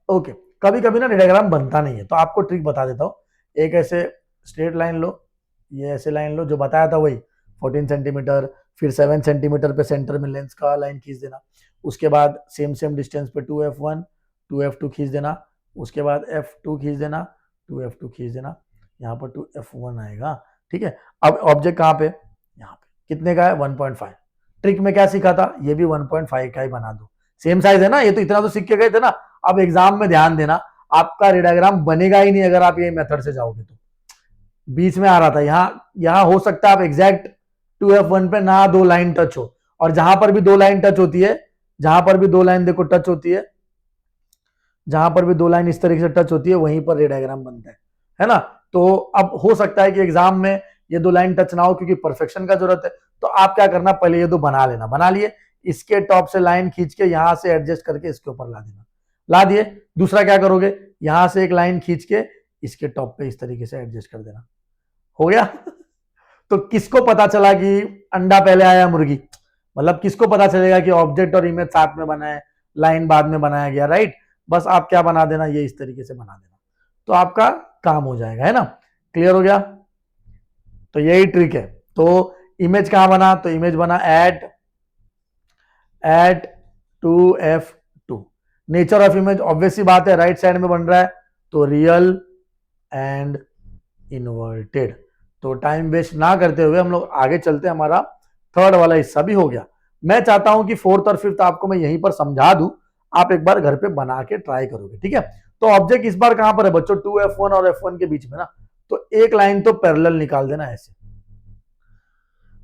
ओके, कभी कभी ना डायग्राम बनता नहीं है, तो आपको ट्रिक बता देता हूँ। एक ऐसे स्ट्रेट लाइन लो, ये ऐसे लाइन लो जो बताया था वही 14 सेंटीमीटर, फिर 7 सेंटीमीटर पे सेंटर में लेंस का लाइन खींच देना। उसके बाद सेम डिस्टेंस पे 2f1 2f2 खींच देना। उसके बाद f2 खींच देना, 2f2 खींच देना, यहाँ पर 2f1 आएगा। ठीक है, अब ऑब्जेक्ट कहाँ पे? यहाँ पे। कितने का है? 1.5। ट्रिक में क्या सीखा था? ये भी 1.5 का ही बना दो, सेम साइज है ना। ये तो इतना तो सीख के गए थे ना। अब एग्जाम में ध्यान देना, आपका रेडाग्राम बनेगा ही नहीं अगर आप ये मेथड से जाओगे। तो बीच में आ रहा था, यहां हो सकता है आप एग्जैक्ट 2f1 पे ना दो लाइन टच हो, और जहां पर भी दो लाइन टच होती है, जहां पर भी दो लाइन देखो टच होती है, जहां पर भी दो लाइन इस तरीके से टच होती है, वहीं पर रेडाग्राम बनता है ना। तो अब हो सकता है कि एग्जाम में ये दो लाइन टच ना हो क्योंकि परफेक्शन का जरूरत है, तो आप क्या करना, पहले ये दो बना लेना, बना लिए, इसके टॉप से लाइन खींच के यहां से एडजस्ट करके इसके ऊपर ला देना, ला दिए। दूसरा क्या करोगे, यहां से एक लाइन खींच के इसके टॉप पे इस तरीके से एडजस्ट कर देना, हो गया। तो किसको पता चला कि अंडा पहले आया मुर्गी, मतलब किसको पता चलेगा कि ऑब्जेक्ट और इमेज साथ में बना है, लाइन बाद में बनाया गया, राइट। बस आप क्या बना देना, ये इस तरीके से बना देना, तो आपका काम हो जाएगा, है ना। क्लियर हो गया, तो यही ट्रिक है। तो इमेज कहां बना, तो इमेज बना at 2f2। Nature of image obvious सी बात है, राइट साइड में बन रहा है, तो रियल एंड इन्वर्टेड। तो टाइम वेस्ट ना करते हुए हम लोग आगे चलते हैं, हमारा थर्ड वाला हिस्सा भी हो गया। मैं चाहता हूं कि फोर्थ और फिफ्थ आपको मैं यहीं पर समझा दूं, आप एक बार घर पे बना के ट्राई करोगे, ठीक है। तो ऑब्जेक्ट इस बार कहां पर है बच्चों, 2f1 और f1 के बीच में ना, तो एक लाइन तो पैरेलल निकाल देना ऐसे।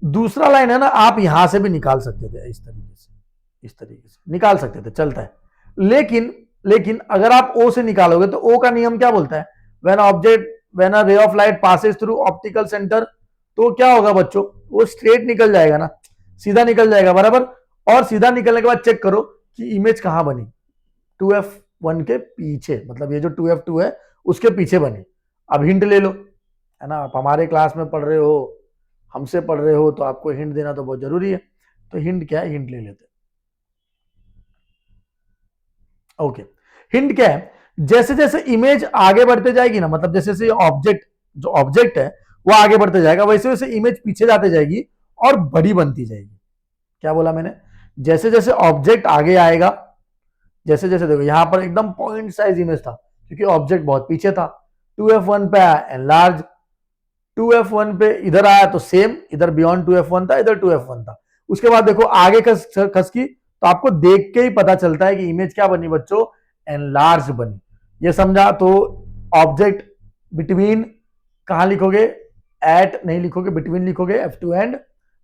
दूसरा लाइन है ना, आप यहां से भी निकाल सकते थे, इस तरीके से, इस तरीके से निकाल सकते थे, चलता है। लेकिन लेकिन अगर आप ओ से निकालोगे तो ओ का नियम क्या बोलता है, व्हेन अ रे of light passes through optical centre, तो क्या होगा बच्चों, वो स्ट्रेट निकल जाएगा ना, सीधा निकल जाएगा, बराबर। और सीधा निकलने के बाद चेक करो कि इमेज कहां बनी, 2f1 के पीछे, मतलब ये जो 2f2 है उसके पीछे बनी। अब हिंट ले लो, है ना, आप हमारे क्लास में पढ़ रहे हो, हमसे पढ़ रहे हो, तो आपको हिंट देना तो बहुत जरूरी है। तो हिंट क्या है, हिंट ले लेते हैं। ओके, हिंट क्या है, जैसे जैसे इमेज आगे बढ़ते जाएगी ना, मतलब जैसे जैसे ऑब्जेक्ट, जो ऑब्जेक्ट है वो आगे बढ़ते जाएगा, वैसे वैसे इमेज पीछे जाते जाएगी और बड़ी बनती जाएगी। क्या बोला मैंने, जैसे जैसे ऑब्जेक्ट आगे आएगा, जैसे जैसे देखो यहां पर एकदम पॉइंट साइज इमेज था क्योंकि ऑब्जेक्ट बहुत पीछे था, 2f1 पे आया एनलार्ज, 2f1 पे इधर आया तो सेम, इधर बियॉन्ड 2f1 था, इधर 2f1 था। उसके बाद देखो आगे खस की, तो आपको देख के ही पता चलता है कि इमेज क्या बनी बच्चों, एनलार्ज बनी। ये समझा। तो ऑब्जेक्ट बिटवीन कहां लिखोगे, एट नहीं लिखोगे, बिटवीन लिखोगे, f2 and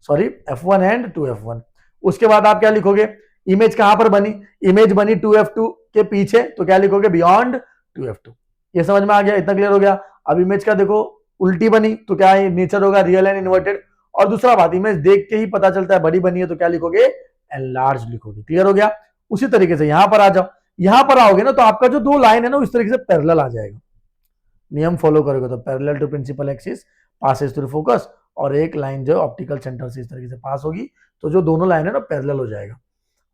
sorry f1 and 2f1। उसके बाद आप क्या लिखोगे, इमेज कहां पर बनी, इमेज बनी 2f2 के पीछे, तो क्या लिखोगे, बियॉन्ड 2f2। ये समझ में आ गया, इतना क्लियर हो गया। अब इमेज का देखो उल्टी बनी तो क्या नेचर होगा, रियल एंड इन्वर्टेड। और दूसरा बात, इमेज देख के ही पता चलता है बड़ी बनी है, तो क्या लिखोगे, एनलार्ज लिखोगे। क्लियर हो गया। उसी तरीके से यहां पर आ जाओ, यहां पर आओगे ना तो आपका जो दो लाइन है ना, इस तरीके से पैरेलल आ जाएगा, नियम फॉलो करोगे तो parallel to principal axis passes through focus, और एक लाइन जो ऑप्टिकल सेंटर से इस तरीके से पास होगी, तो जो दोनों लाइन है ना पैरेलल हो जाएगा।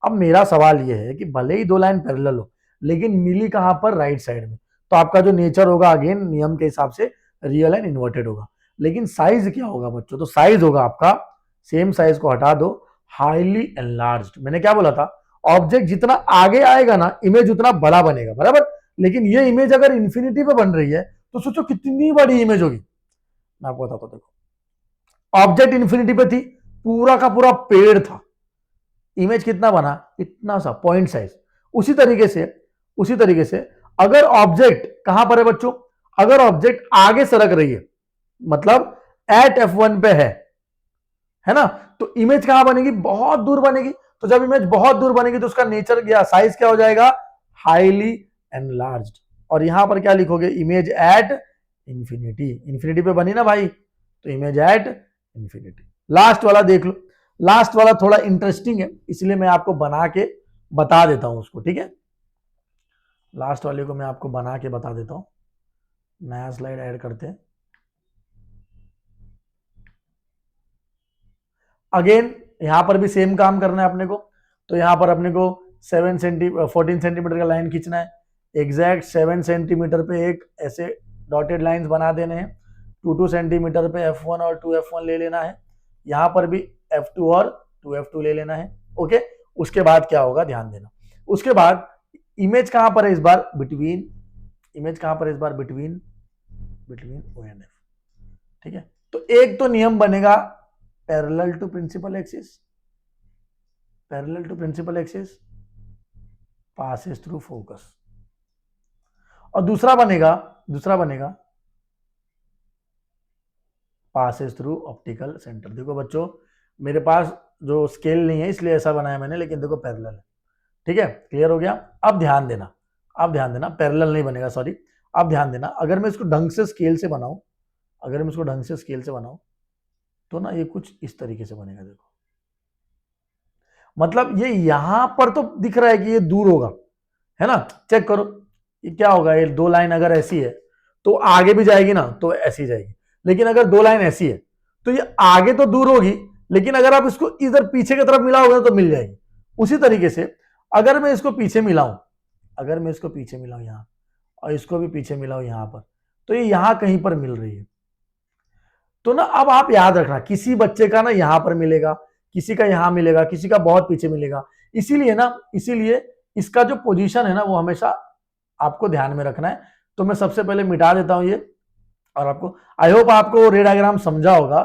अब मेरा सवाल यह है कि भले ही दो लाइन पैरेलल हो, लेकिन मिली कहां पर, राइट साइड में, तो आपका जो नेचर होगा अगेन नियम के हिसाब से रियल एंड इन्वर्टेड होगा। लेकिन साइज क्या होगा बच्चों, तो साइज होगा आपका, सेम साइज को हटा दो, हाईली एनलार्ज्ड। मैंने क्या बोला था, ऑब्जेक्ट जितना आगे आएगा ना, इमेज उतना बड़ा बनेगा, बराबर। लेकिन ये इमेज अगर इंफिनिटी पे बन रही है तो सोचो कितनी बड़ी इमेज होगी। मैं आपको बताता हूं, देखो ऑब्जेक्ट इंफिनिटी पे थी, पूरा का पूरा पेड़ था, इमेज कितना बना, इतना सा पॉइंट साइज। उसी तरीके से अगर ऑब्जेक्ट कहां पर है बच्चों, अगर ऑब्जेक्ट आगे सरक रही है, मतलब एट f1 पे है ना, तो इमेज कहां बनेगी, बहुत दूर बनेगी। तो जब इमेज बहुत दूर बनेगी तो उसका नेचर क्या, साइज क्या हो जाएगा, हाईली एनलार्ज्ड। और यहां पर क्या लिखोगे, इमेज एट इंफिनिटी, इंफिनिटी पे बनी ना भाई, तो इमेज एट इंफिनिटी। लास्ट वाला देख लो, लास्ट वाला थोड़ा इंटरेस्टिंग है, इसलिए मैं आपको बना के बता देता हूं उसको, ठीक है। लास्ट वाले को मैं आपको बना के बता देता हूं, नया स्लाइड ऐड करते हैं। अगेन यहां पर भी सेम काम करना है अपने को, तो यहां पर अपने को 14 सेंटीमीटर का लाइन खींचना है, एग्जैक्ट 7 सेंटीमीटर पे एक ऐसे डॉटेड लाइंस बना देने हैं, 2 सेंटीमीटर पे f1 और 2f1 ले लेना है, यहां पर भी f2 और 2f2 ले लेना है, ओके। उसके बाद क्या होगा ध्यान देना, उसके बाद इमेज कहां पर है इस बार, बिटवीन, इमेज कहां पर है इस बार, बिटवीन o एंड f, ठीक है। तो एक तो नियम बनेगा parallel to principal axis, parallel to principal axis passes through focus, और दूसरा बनेगा पासेस थ्रू ऑप्टिकल सेंटर। देखो बच्चों मेरे पास जो स्केल नहीं है इसलिए ऐसा बनाया मैंने, लेकिन देखो पैरेलल है, ठीक है। क्लियर हो गया। अब ध्यान देना पैरेलल नहीं बनेगा, सॉरी, आप ध्यान देना, अगर मैं इसको ढंग से स्केल से बनाऊं, अगर मैं इसको ढंग से स्केल से बनाऊं तो ना ये कुछ इस तरीके से बनेगा। देखो मतलब ये यहां पर तो दिख रहा है कि ये दूर होगा, है ना, चेक करो ये क्या होगा, ये दो लाइन अगर ऐसी है तो आगे भी जाएगी ना, तो ऐसी जाएगी। लेकिन अगर दो लाइन ऐसी है तो ये आगे तो दूर होगी, लेकिन अगर आप इसको इधर पीछे की तरफ मिलाओगे तो मिल जाएगी। उसी तरीके से अगर मैं इसको पीछे मिलाऊं, अगर मैं इसको पीछे मिलाऊं यहां और इसको भी पीछे मिलाऊं यहां पर, तो ये यहां कहीं पर मिल रही है। तो ना अब आप याद रखना, किसी बच्चे का ना यहां पर मिलेगा, किसी का यहां मिलेगा, किसी का बहुत पीछे मिलेगा। इसीलिए ना, इसीलिए इसका जो पोजीशन है ना वो हमेशा आपको ध्यान में रखना है। तो मैं सबसे पहले मिटा देता हूं ये, और आपको आई होप आपको रे डायग्राम समझा होगा।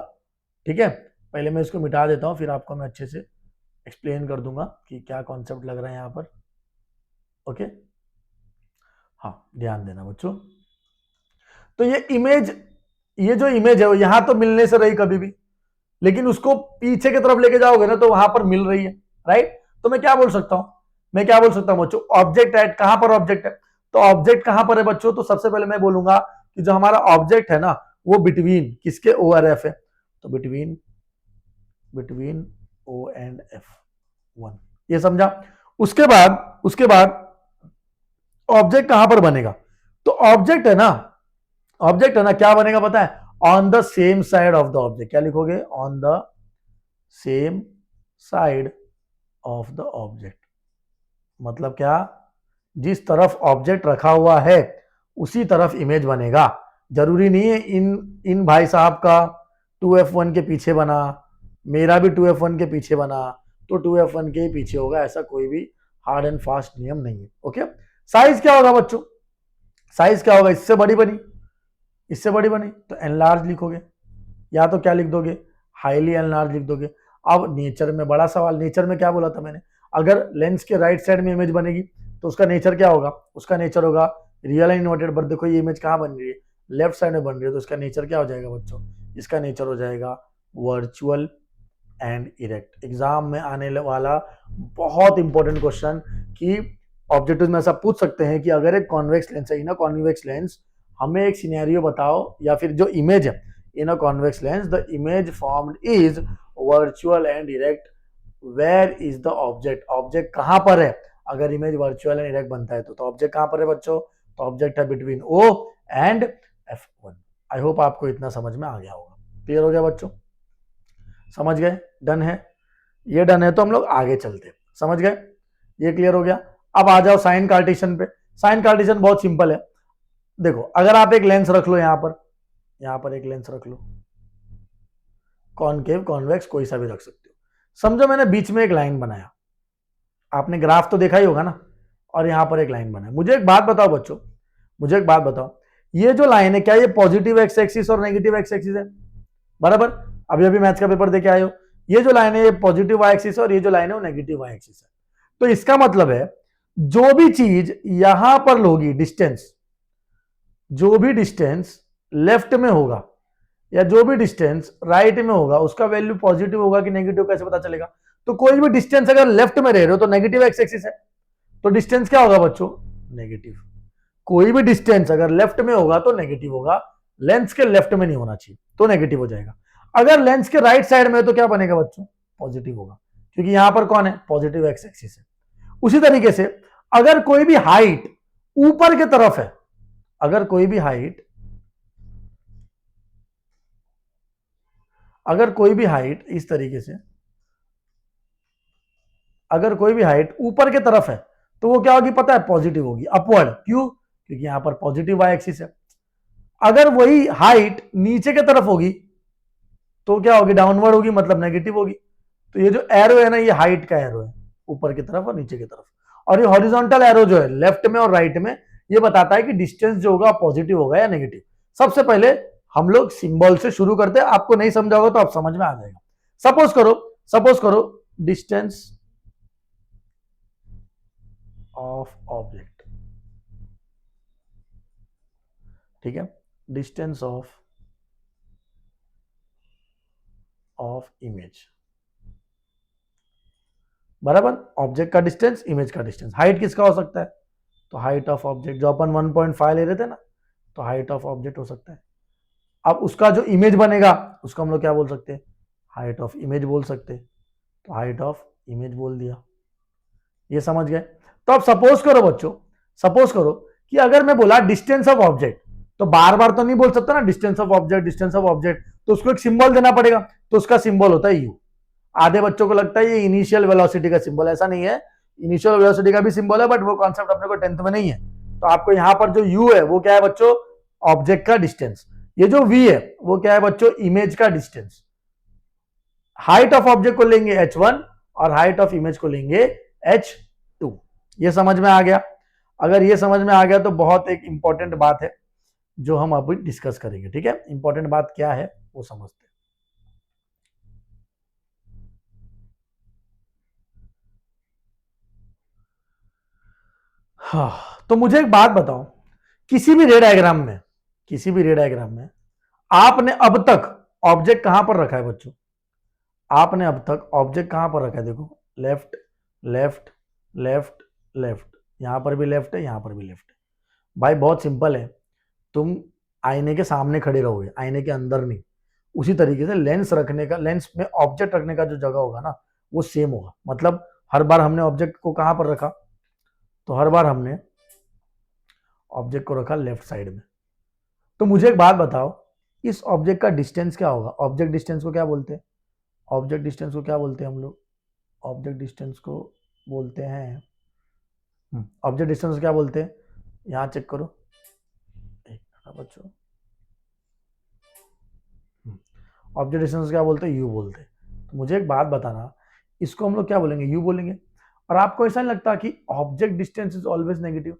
ठीक है, पहले मैं इसको मिटा देता हूं, फिर आपको मैं अच्छे से एक्सप्लेन कर दूंगा कि क्या कॉन्सेप्ट लग रहा है यहां पर। ओके, हाँ ध्यान देना बच्चों। तो ये इमेज, ये जो इमेज है वो यहां तो मिलने से रही कभी भी, लेकिन उसको पीछे की तरफ लेके जाओगे ना तो वहां पर मिल रही है, राइट। तो मैं क्या बोल सकता हूं, मैं क्या बोल सकता हूं बच्चों, ऑब्जेक्ट है, कहां पर ऑब्जेक्ट है, तो ऑब्जेक्ट कहां पर है बच्चों, तो सबसे पहले मैं बोलूंगा कि जो हमारा ऑब्जेक्ट है ना वो बिटवीन किसके, ओ और एफ है, तो between, between O and F one, ये समझा। उसके बाद ऑब्जेक्ट कहां पर बनेगा, तो ऑब्जेक्ट है ना, ऑब्जेक्ट है ना क्या बनेगा पता है, on the same side of the object, क्या लिखोगे, on the same side of the object. मतलब क्या, जिस तरफ ऑब्जेक्ट रखा हुआ है उसी तरफ इमेज बनेगा। जरूरी नहीं है इन इन भाई साहब का 2F1 के पीछे बना, मेरा भी 2F1 के पीछे बना तो 2F1 के ही पीछे होगा, ऐसा कोई भी हार्ड एंड फास्ट नियम नहीं है। ओके, साइज क्या होगा बच्चों, साइज क्या होगा, इससे बड़ी बनी, इससे बड़ी बनी तो एनलार्ज लिखोगे, या तो क्या लिख दोगे, हाईली एनलार्ज लिख दोगे। अब नेचर में बड़ा सवाल, नेचर में क्या बोला था मैंने, अगर लेंस के राइट साइड में इमेज बनेगी तो उसका नेचर क्या होगा, उसका नेचर होगा रियल एंड इन्वर्टेड। बट देखो ये इमेज कहां बन रही है, लेफ्ट साइड में बन रही है, तो इसका नेचर क्या हो जाएगा बच्चों, इसका नेचर हो जाएगा वर्चुअल एंड इरेक्ट। एग्जाम में आने वाला बहुत इंपॉर्टेंट क्वेश्चन कि ऑब्जेक्टिव में ऐसा पूछ सकते हैं कि अगर एक कॉन्वेक्स लेंस है, इन कॉन्वेक्स लेंस, हमें एक सिनेरियो बताओ, या फिर जो इमेज है in a convex lens, the image formed is virtual and erect, where is the object, object कहां पर है। अगर इमेज वर्चुअल एंड इरेक्ट बनता है तो ऑब्जेक्ट कहां पर है बच्चों, तो ऑब्जेक्ट है between O and F1। I hope आपको इतना समझ में आ गया होगा, क्लियर हो गया बच्चों, समझ गए, डन है, ये डन है। तो हम लोग आगे चलते, समझ गए, ये क्लियर हो गया। अब आ जाओ साइन कार्टेशियन पे। साइन कार्टेशियन बहुत सिंपल है। देखो अगर आप एक लेंस रख लो यहां पर एक लेंस रख लो, कॉनकेव कॉन्वेक्स कोई सा भी रख सकते हो। समझो मैंने बीच में एक लाइन बनाया, आपने ग्राफ तो देखा ही होगा ना, और यहां पर एक लाइन बनाया। मुझे एक बात बताओ बच्चों, मुझे एक बात बताओ, ये जो लाइन है क्या ये पॉजिटिव एक्स एक्सिस और नेगेटिव एक्स एक्सिस है, बराबर, अभी अभी मैथ्स का पेपर देके आए हो, ये जो लाइन है ये पॉजिटिव वाई एक्सिस है और ये जो लाइन है वो नेगेटिव वाई एक्सिस है। तो इसका मतलब है जो भी चीज यहां पर होगी डिस्टेंस, जो भी डिस्टेंस लेफ्ट में होगा या जो भी डिस्टेंस राइट में होगा उसका वैल्यू पॉजिटिव होगा कि नेगेटिव, कैसे पता चलेगा, तो कोई भी डिस्टेंस अगर लेफ्ट में रह रहे हो तो नेगेटिव एक्स एक्सिस है, तो डिस्टेंस क्या होगा बच्चों, नेगेटिव। कोई भी डिस्टेंस अगर लेफ्ट में होगा तो नेगेटिव होगा, लेंस के लेफ्ट में नहीं होना चाहिए तो नेगेटिव हो जाएगा। अगर लेंस के राइट साइड में है तो क्या बनेगा बच्चों, पॉजिटिव होगा, क्योंकि यहां पर कौन है, पॉजिटिव एक्स एक्सिस है। उसी तरीके से अगर कोई भी हाइट ऊपर की तरफ है, अगर कोई भी हाइट, अगर कोई भी हाइट इस तरीके से, अगर कोई भी हाइट ऊपर की तरफ है तो वो क्या होगी पता है, पॉजिटिव होगी, अपवर्ड। क्यों, क्योंकि यहां पर पॉजिटिव वाई एक्सिस है। अगर वही हाइट नीचे की तरफ होगी तो क्या होगी, डाउनवर्ड होगी, मतलब नेगेटिव होगी। तो ये जो एरो है ना ये हाइट का एरो है, ऊपर की तरफ और नीचे की तरफ, और ये हॉरिजॉन्टल एरो जो है लेफ्ट में और राइट में, ये बताता है कि डिस्टेंस जो होगा पॉजिटिव होगा या नेगेटिव। सबसे पहले हम लोग सिंबल से शुरू करते हैं, आपको नहीं समझा होगा तो आप समझ में आ जाएगा। सपोज करो डिस्टेंस ऑफ ऑब्जेक्ट, ठीक है, डिस्टेंस ऑफ इमेज, बराबर, ऑब्जेक्ट का डिस्टेंस, इमेज का डिस्टेंस। हाइट किसका हो सकता है, तो हाइट ऑफ ऑब्जेक्ट जो अपन 1.5 ले रहे थे ना, तो हाइट ऑफ ऑब्जेक्ट हो सकता है। अब उसका जो इमेज बनेगा उसको हम लोग क्या बोल सकते हैं, हाइट ऑफ इमेज बोल सकते हैं। तो हाइट ऑफ इमेज बोल दिया, ये समझ गए। तो अब सपोज करो बच्चों, सपोज करो कि अगर मैं बोला डिस्टेंस ऑफ ऑब्जेक्ट, तो बार बार तो नहीं बोल सकता ना distance of object, distance of object, तो उसको एक सिंबल देना पड़ेगा। तो उसका सिंबल होता है यू। आधे बच्चों को लगता है ये इनिशियल वेलोसिटी का सिंबल, ऐसा नहीं है, इनिशियल वेलोसिटी का भी सिंबल है, बट वो कॉन्सेप्ट अपने को 10th में नहीं है। तो आपको यहां पर जो यू है वो क्या है बच्चों, ऑब्जेक्ट का डिस्टेंस। ये जो वी है वो क्या है बच्चों, इमेज का डिस्टेंस। हाइट ऑफ ऑब्जेक्ट को लेंगे h1 और हाइट ऑफ इमेज को लेंगे h2। ये समझ में आ गया। अगर ये समझ में आ गया तो बहुत एक इंपॉर्टेंट बात है जो हम अभी डिस्कस करेंगे। ठीक है, इंपॉर्टेंट बात क्या है वो समझते हैं। हाँ, तो मुझे एक बात बताओ, किसी भी रे डायग्राम में, किसी भी रे डायग्राम में आपने अब तक ऑब्जेक्ट कहां पर रखा है बच्चों, आपने अब तक ऑब्जेक्ट कहां पर रखा है, देखो लेफ्ट लेफ्ट लेफ्ट लेफ्ट, यहां पर भी लेफ्ट है, यहां पर भी लेफ्ट है। भाई बहुत सिंपल है, तुम आईने के सामने खड़े रहोगे, आईने के अंदर नहीं। उसी तरीके से लेंस रखने का, लेंस में ऑब्जेक्ट रखने का जो जगह होगा ना वो सेम होगा। मतलब हर बार हमने ऑब्जेक्ट को कहां पर रखा, तो हर बार हमने ऑब्जेक्ट को रखा लेफ्ट साइड में। तो मुझे एक बात बताओ, इस ऑब्जेक्ट का डिस्टेंस क्या होगा, ऑब्जेक्ट डिस्टेंस को क्या बोलते हैं, ऑब्जेक्ट डिस्टेंस को क्या बोलते हैं हम लोग, ऑब्जेक्ट डिस्टेंस को बोलते हैं, ऑब्जेक्ट डिस्टेंस को क्या बोलते हैं, यहां चेक करो बच्चों, ऑब्जेक्ट डिस्टेंस क्या बोलते हैं, यू बोलते हैं। तो मुझे एक बात बताना, इसको हम लोग क्या बोलेंगे, यू बोलेंगे। और आपको ऐसा नहीं लगता कि object distance is always negative,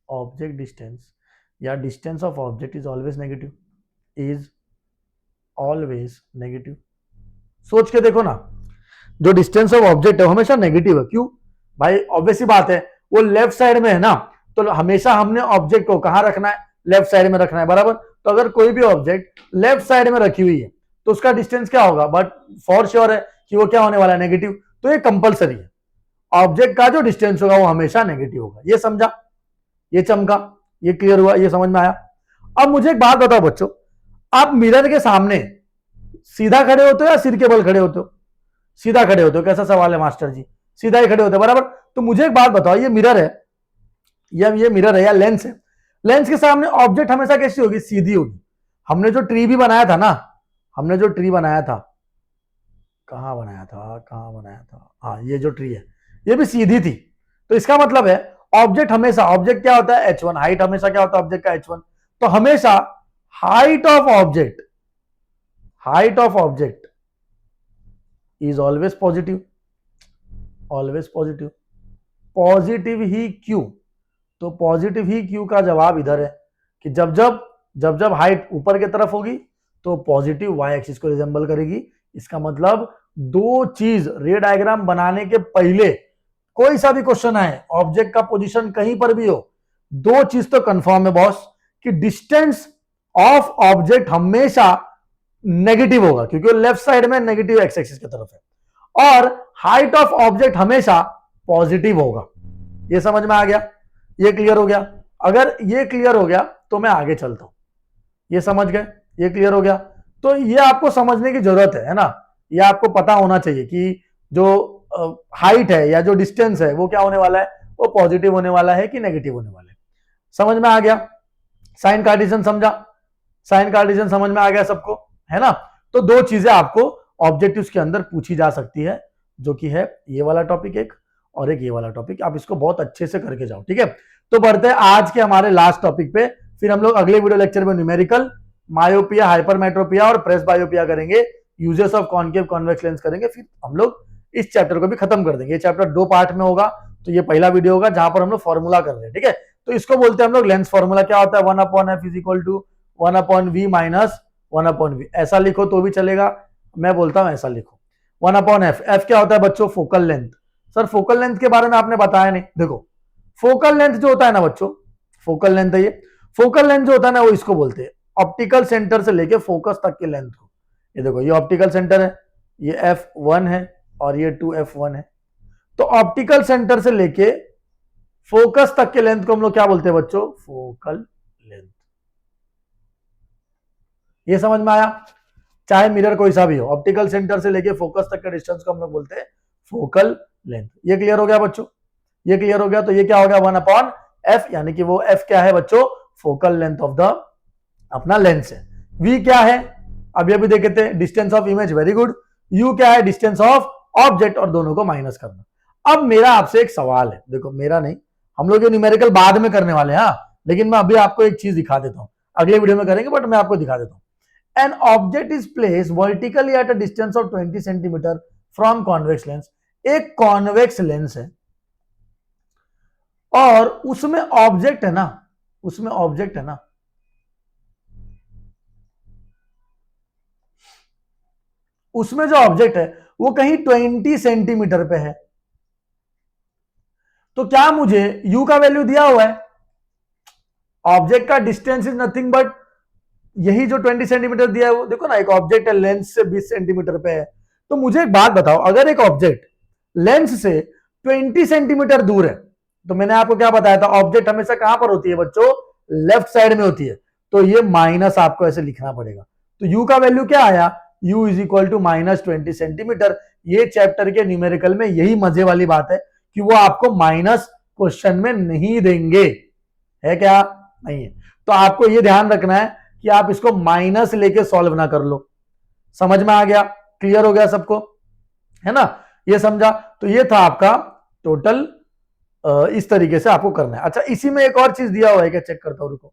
object distance या distance of object is always negative, is always negative. सोच के देखो ना, जो डिस्टेंस ऑफ ऑब्जेक्ट है वो हमेशा नेगेटिव है। क्यों भाई, ऑब्वियस ही बात है, वो लेफ्ट साइड में है ना, तो हमेशा हमने ऑब्जेक्ट को कहां रखना है, लेफ्ट साइड में रखना है, बराबर। तो अगर कोई भी ऑब्जेक्ट लेफ्ट साइड में रखी हुई है तो उसका डिस्टेंस क्या होगा, बट फॉर श्योर है कि वो क्या होने वाला है, नेगेटिव। तो ये कंपलसरी है, ऑब्जेक्ट का जो डिस्टेंस होगा वो हमेशा नेगेटिव होगा। ये समझा, ये चमका, ये क्लियर हुआ, ये समझ में आया। अब मुझे एक बात बताओ बच्चों, आप मिरर के सामने सीधा खड़े होते हो या सिर के बल खड़े होते हो, सीधा खड़े होते हो, कैसा सवाल है मास्टर जी, सीधा ही खड़े होते हो, बराबर। तो मुझे एक बात बताओ, ये मिरर है या ये मिरर है या लेंस है, लेंस के सामने ऑब्जेक्ट हमेशा कैसी होगी, सीधी होगी। हमने जो ट्री भी बनाया था ना, हमने जो ट्री बनाया था, कहां बनाया था, कहां बनाया था, हाँ ये जो ट्री है ये भी सीधी थी। तो इसका मतलब है ऑब्जेक्ट हमेशा, ऑब्जेक्ट क्या होता है h1, हाइट हमेशा क्या होता है ऑब्जेक्ट का h1। तो हमेशा height of object, height of object is always positive, always positive. Positive ही क्यों, तो पॉजिटिव ही क्यों का जवाब इधर है कि जब हाइट ऊपर की तरफ होगी तो पॉजिटिव वाई एक्सिस को रिजेंबल करेगी। इसका मतलब दो चीज रे डायग्राम बनाने के पहले कोई सा भी क्वेश्चन आए, ऑब्जेक्ट का पोजीशन कहीं पर भी हो, दो चीज तो कंफर्म है बॉस, कि डिस्टेंस ऑफ ऑब्जेक्ट हमेशा नेगेटिव होगा क्योंकि वो लेफ्ट साइड में नेगेटिव एक्स एक्सिस की तरफ है, और हाइट ऑफ ऑब्जेक्ट हमेशा पॉजिटिव होगा। ये समझ में आ गया, ये क्लियर हो गया। अगर ये क्लियर हो गया तो मैं आगे चलता हूं, ये समझ गए, ये क्लियर हो गया। तो ये आपको समझने की जरूरत है ना, ये आपको पता होना चाहिए कि जो हाइट है या जो डिस्टेंस है वो क्या होने वाला है, वो पॉजिटिव होने वाला है कि नेगेटिव होने वाला है। समझ में आ गया, साइन कार्टेशियन समझा, साइन कार्टेशियन समझ में आ गया सबको, है ना। तो दो चीजें आपको ऑब्जेक्टिव्स के अंदर पूछी जा सकती है, जो कि है ये वाला टॉपिक एक, और एक ये वाला टॉपिक। आप इसको बहुत अच्छे से करके जाओ, ठीक है। तो बढ़ते हैं आज के हमारे लास्ट टॉपिक पे, फिर हम लोग अगले वीडियो लेक्चर में न्यूमेरिकल, मायोपिया, हाइपरमेट्रोपिया और प्रेस बायोपिया करेंगे, uses of concave convex lens करेंगे, फिर हम लोग इस चैप्टर को भी खत्म कर देंगे। ये चैप्टर दो पार्ट में होगा, तो ये पहला वीडियो होगा जहां पर हम लोग फॉर्मूला कर रहे हैं, ठीक है। तो इसको बोलते हैं हम लोग लेंस फॉर्मूला। क्या होता है, 1/f is equal to 1/v minus 1/v। ऐसा लिखो तो भी चलेगा, मैं बोलता हूं ऐसा लिखो 1/f। f क्या होता है बच्चों, focal length. Sir focal length के बारे में आपने बताया नहीं, देखो फोकल लेंथ जो होता है ना बच्चों, फोकल लेंथ है ये, फोकल लेंथ जो होता है ना वो इसको बोलते हैं ऑप्टिकल सेंटर से लेके फोकस तक के लेंथ को। ये देखो ये ऑप्टिकल सेंटर है, ये f1 है और ये 2f1 है। तो ऑप्टिकल सेंटर से लेके फोकस तक के लेंथ को हम लोग क्या बोलते हैं बच्चों, फोकल लेंथ। ये समझ में आया? चाहे मिरर कोई सा भी हो, ऑप्टिकल सेंटर से लेके फोकस तक का डिस्टेंस को हम लोग बोलते हैं फोकल लेंथ। ये क्लियर हो गया बच्चों? ये क्लियर हो गया? तो ये क्या हो गया 1/f, यानी कि वो f क्या है बच्चों? फोकल लेंथ ऑफ द अपना लेंस है। v क्या है? अब ये भी देखे थे, distance of image, very good. u क्या है? डिस्टेंस ऑफ ऑब्जेक्ट, और दोनों को माइनस करना। अब मेरा आपसे एक सवाल है, देखो मेरा नहीं, हम लोग ये न्यूमेरिकल बाद में करने वाले हैं, लेकिन मैं अभी आपको एक चीज दिखा देता हूं, अगले वीडियो में करेंगे, बट मैं आपको दिखा देता हूं। An object is placed vertically at a distance of 20 centimeter from convex lens. एक कॉन्वेक्स लेंस है और उसमें ऑब्जेक्ट है ना, उसमें ऑब्जेक्ट है ना, उसमें जो ऑब्जेक्ट है वो कहीं 20 सेंटीमीटर पे है। तो क्या मुझे u का वैल्यू दिया हुआ है, ऑब्जेक्ट का डिस्टेंस इज नथिंग बट यही जो 20 सेंटीमीटर दिया है वो, देखो ना, एक ऑब्जेक्ट है लेंस से 20 सेंटीमीटर पे है। तो मुझे एक बात बताओ, अगर एक ऑब्जेक्ट लेंस से 20 सेंटीमीटर दूर है, तो मैंने आपको क्या बताया था, ऑब्जेक्ट हमेशा कहां पर होती है बच्चों? लेफ्ट साइड में होती है। तो ये माइनस आपको ऐसे लिखना पड़ेगा। तो u का वैल्यू क्या आया? u is equal to -20 centimetre. ये चैप्टर के न्यूमेरिकल में यही मजे वाली बात है कि वो आपको माइनस क्वेश्चन में नहीं देंगे, है क्या? नहीं है। तो आपको ये ध्यान रखना है कि आप इसको माइनस लेके सॉल्व ना कर लो। समझ में आ गया? क्लियर हो गया सबको? है ना? ये समझा? तो ये था आपका टोटल, इस तरीके से आपको करना है। अच्छा, इसी में एक और चीज दिया हुआ है क्या, चेक करता हूं, रुको।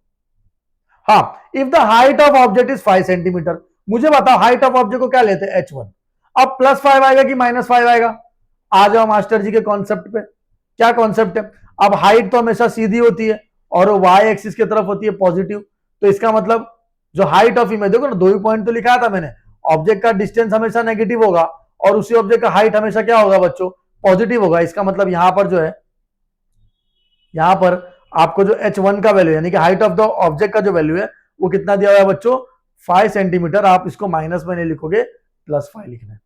हाँ, if the height of object is 5 centimetre, मुझे बताओ हाइट ऑफ ऑब्जेक्ट को क्या लेते हैं? h1। अब +5 आएगा कि -5 आएगा? आ जाओ मास्टर जी के कॉन्सेप्ट पे। क्या कॉन्सेप्ट है? अब हाइट तो हमेशा सीधी होती है और y एक्सिस की तरफ होती है पॉजिटिव। तो इसका मतलब जो हाइट ऑफ इमेज, देखो ना, दो ही पॉइंट तो लिखा था मैंने, ऑब्जेक्ट का डिस्टेंस हमेशा नेगेटिव होगा और उसी ऑब्जेक्ट का हाइट हमेशा क्या होगा बच्चों? पॉजिटिव होगा। इसका मतलब यहां पर जो है, यहां पर आपको जो h1 का वैल्यू यानी कि हाइट ऑफ द ऑब्जेक्ट का जो वैल्यू है वो कितना दिया हुआ है बच्चों? 5 सेंटीमीटर। आप इसको माइनस में नहीं लिखोगे, +5 लिखना है।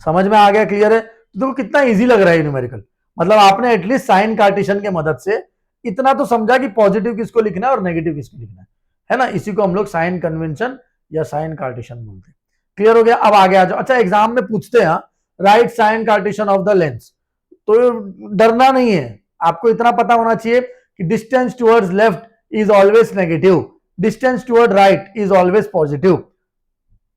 समझ में आ गया? क्लियर है? तो देखो कितना इजी लग रहा है न्यूमेरिकल। मतलब आपने एटलीस्ट साइन कार्टेशियन के मदद से इतना तो समझा कि पॉजिटिव किसको लिखना है और नेगेटिव किसको लिखना है ना? इसी को हम लोग साइन कन्वेंशन या साइन कार्टेशियन बोलते हैं। क्लियर हो गया? अब आगे आ जाओ। अच्छा, एग्जाम में पूछते हैं right sign Cartesian of the lens, तो डरना नहीं है, आपको इतना पता होना चाहिए कि distance towards left is always negative, distance toward right is always positive,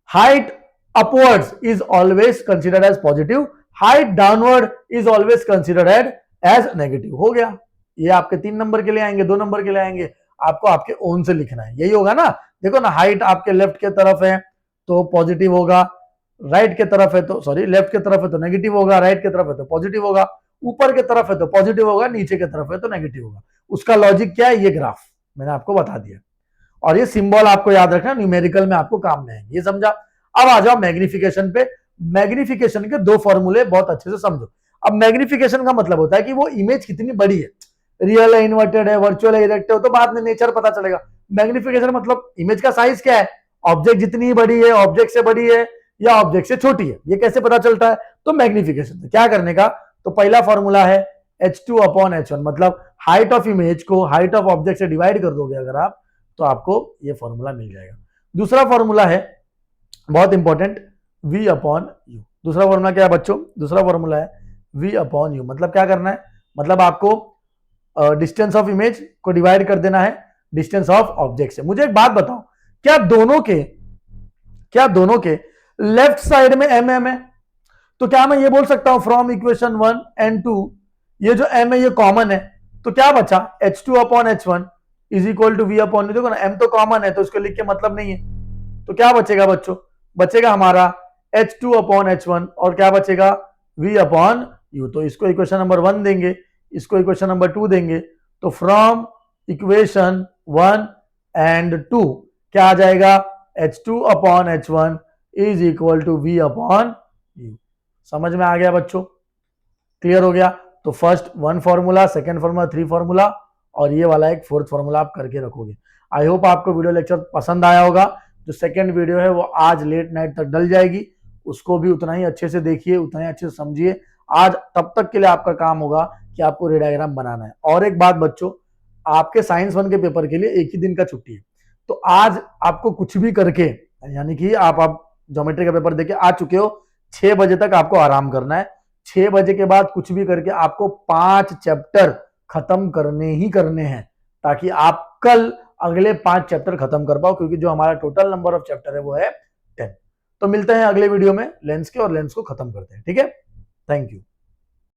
height upwards is always considered as positive, height downward is always considered as negative। हो गया। ये आपके 3 नंबर के लिए आएंगे, 2 नंबर के लिए आएंगे, आपको आपके ओन से लिखना है, यही होगा ना? देखो ना, हाइट आपके लेफ्ट के तरफ है तो पॉजिटिव होगा, राइट के तरफ है तो, सॉरी, लेफ्ट के तरफ है तो नेगेटिव होगा, राइट के तरफ है तो पॉजिटिव होगा, ऊपर के तरफ है तो पॉजिटिव होगा, नीचे के तरफ है तो नेगेटिव होगा। उसका लॉजिक क्या है? ये ग्राफ मैंने आपको बता दिया, और ये सिंबल आपको याद रखना, न्यूमेरिकल में आपको काम में आएंगे। ये समझा? अब आ जाओ मैग्निफिकेशन पे। मैग्निफिकेशन के 2 फॉर्मूले बहुत अच्छे से समझो। अब मैग्निफिकेशन का मतलब होता है कि वो इमेज कितनी बड़ी है, रियल है, इन्वर्टेड है, वर्चुअल है, इरेक्ट है, तो बाद में नेचर पता चलेगा। मैग्निफिकेशन मतलब इमेज का साइज क्या है, ऑब्जेक्ट जितनी बड़ी है, ऑब्जेक्ट से बड़ी है या ऑब्जेक्ट से छोटी है, ये कैसे पता चलता है? तो मैग्निफिकेशन क्या करने का, तो पहला फॉर्मूला है h2/h1, मतलब हाइट ऑफ इमेज को हाइट ऑफ ऑब्जेक्ट से डिवाइड कर दोगे अगर आप, तो आपको ये फॉर्मूला मिल जाएगा। दूसरा फॉर्मूला है बहुत इंपॉर्टेंट, v/u। दूसरा फॉर्मूला क्या है बच्चों? दूसरा फॉर्मूला है v/u। मतलब क्या करना है? मतलब आपको डिस्टेंस ऑफ इमेज को डिवाइड कर देना है डिस्टेंस ऑफ ऑब्जेक्ट से। मुझे एक बात बताओ, क्या दोनों के लेफ्ट साइड में mm है? तो क्या मैं ये बोल सकता हूं फ्रॉम इक्वेशन 1 एंड 2, ये जो m है ये कॉमन है, तो क्या बचा? h2/h1 is equal to v/u। देखो ना, m तो कॉमन है तो इसको लिख के मतलब नहीं है, तो क्या बचेगा बच्चों? बचेगा हमारा h2/h1 और क्या बचेगा? v/u। तो इसको इक्वेशन नंबर 1 देंगे, इसको इक्वेशन नंबर 2 देंगे, तो फ्रॉम इक्वेशन 1 एंड 2 क्या आ जाएगा? h2/h1 is equal to v/u। समझ में आ गया बच्चों? क्लियर हो गया? तो first 1 formula, second formula, 3 formula, और ये वाला एक 4th फॉर्मूला आप करके रखोगे। आई होप आपको वीडियो लेक्चर पसंद आया होगा। जो सेकेंड वीडियो है वो आज लेट नाइट तक डल जाएगी, उसको भी उतना ही अच्छे से देखिए, उतना ही अच्छे से समझिए। आज तब तक के लिए आपका काम होगा कि आपको रे डायग्राम बनाना है। और एक बात बच्चों, आपके साइंस 1 के पेपर के लिए एक ही दिन का छुट्टी है, तो आज आपको कुछ भी करके यानी कि आप ज्योमेट्री का पेपर देके आ चुके हो, 6 बजे तक आपको आराम करना है। 6 बजे के बाद कुछ भी करके आपको 5 चैप्टर खत्म करने ही करने हैं, ताकि आप कल अगले 5 चैप्टर खत्म कर पाओ, क्योंकि जो हमारा टोटल नंबर ऑफ चैप्टर है वो है 10। तो मिलते हैं अगले वीडियो में लेंस के, और लेंस को खत्म करते हैं। ठीक है, थैंक यू।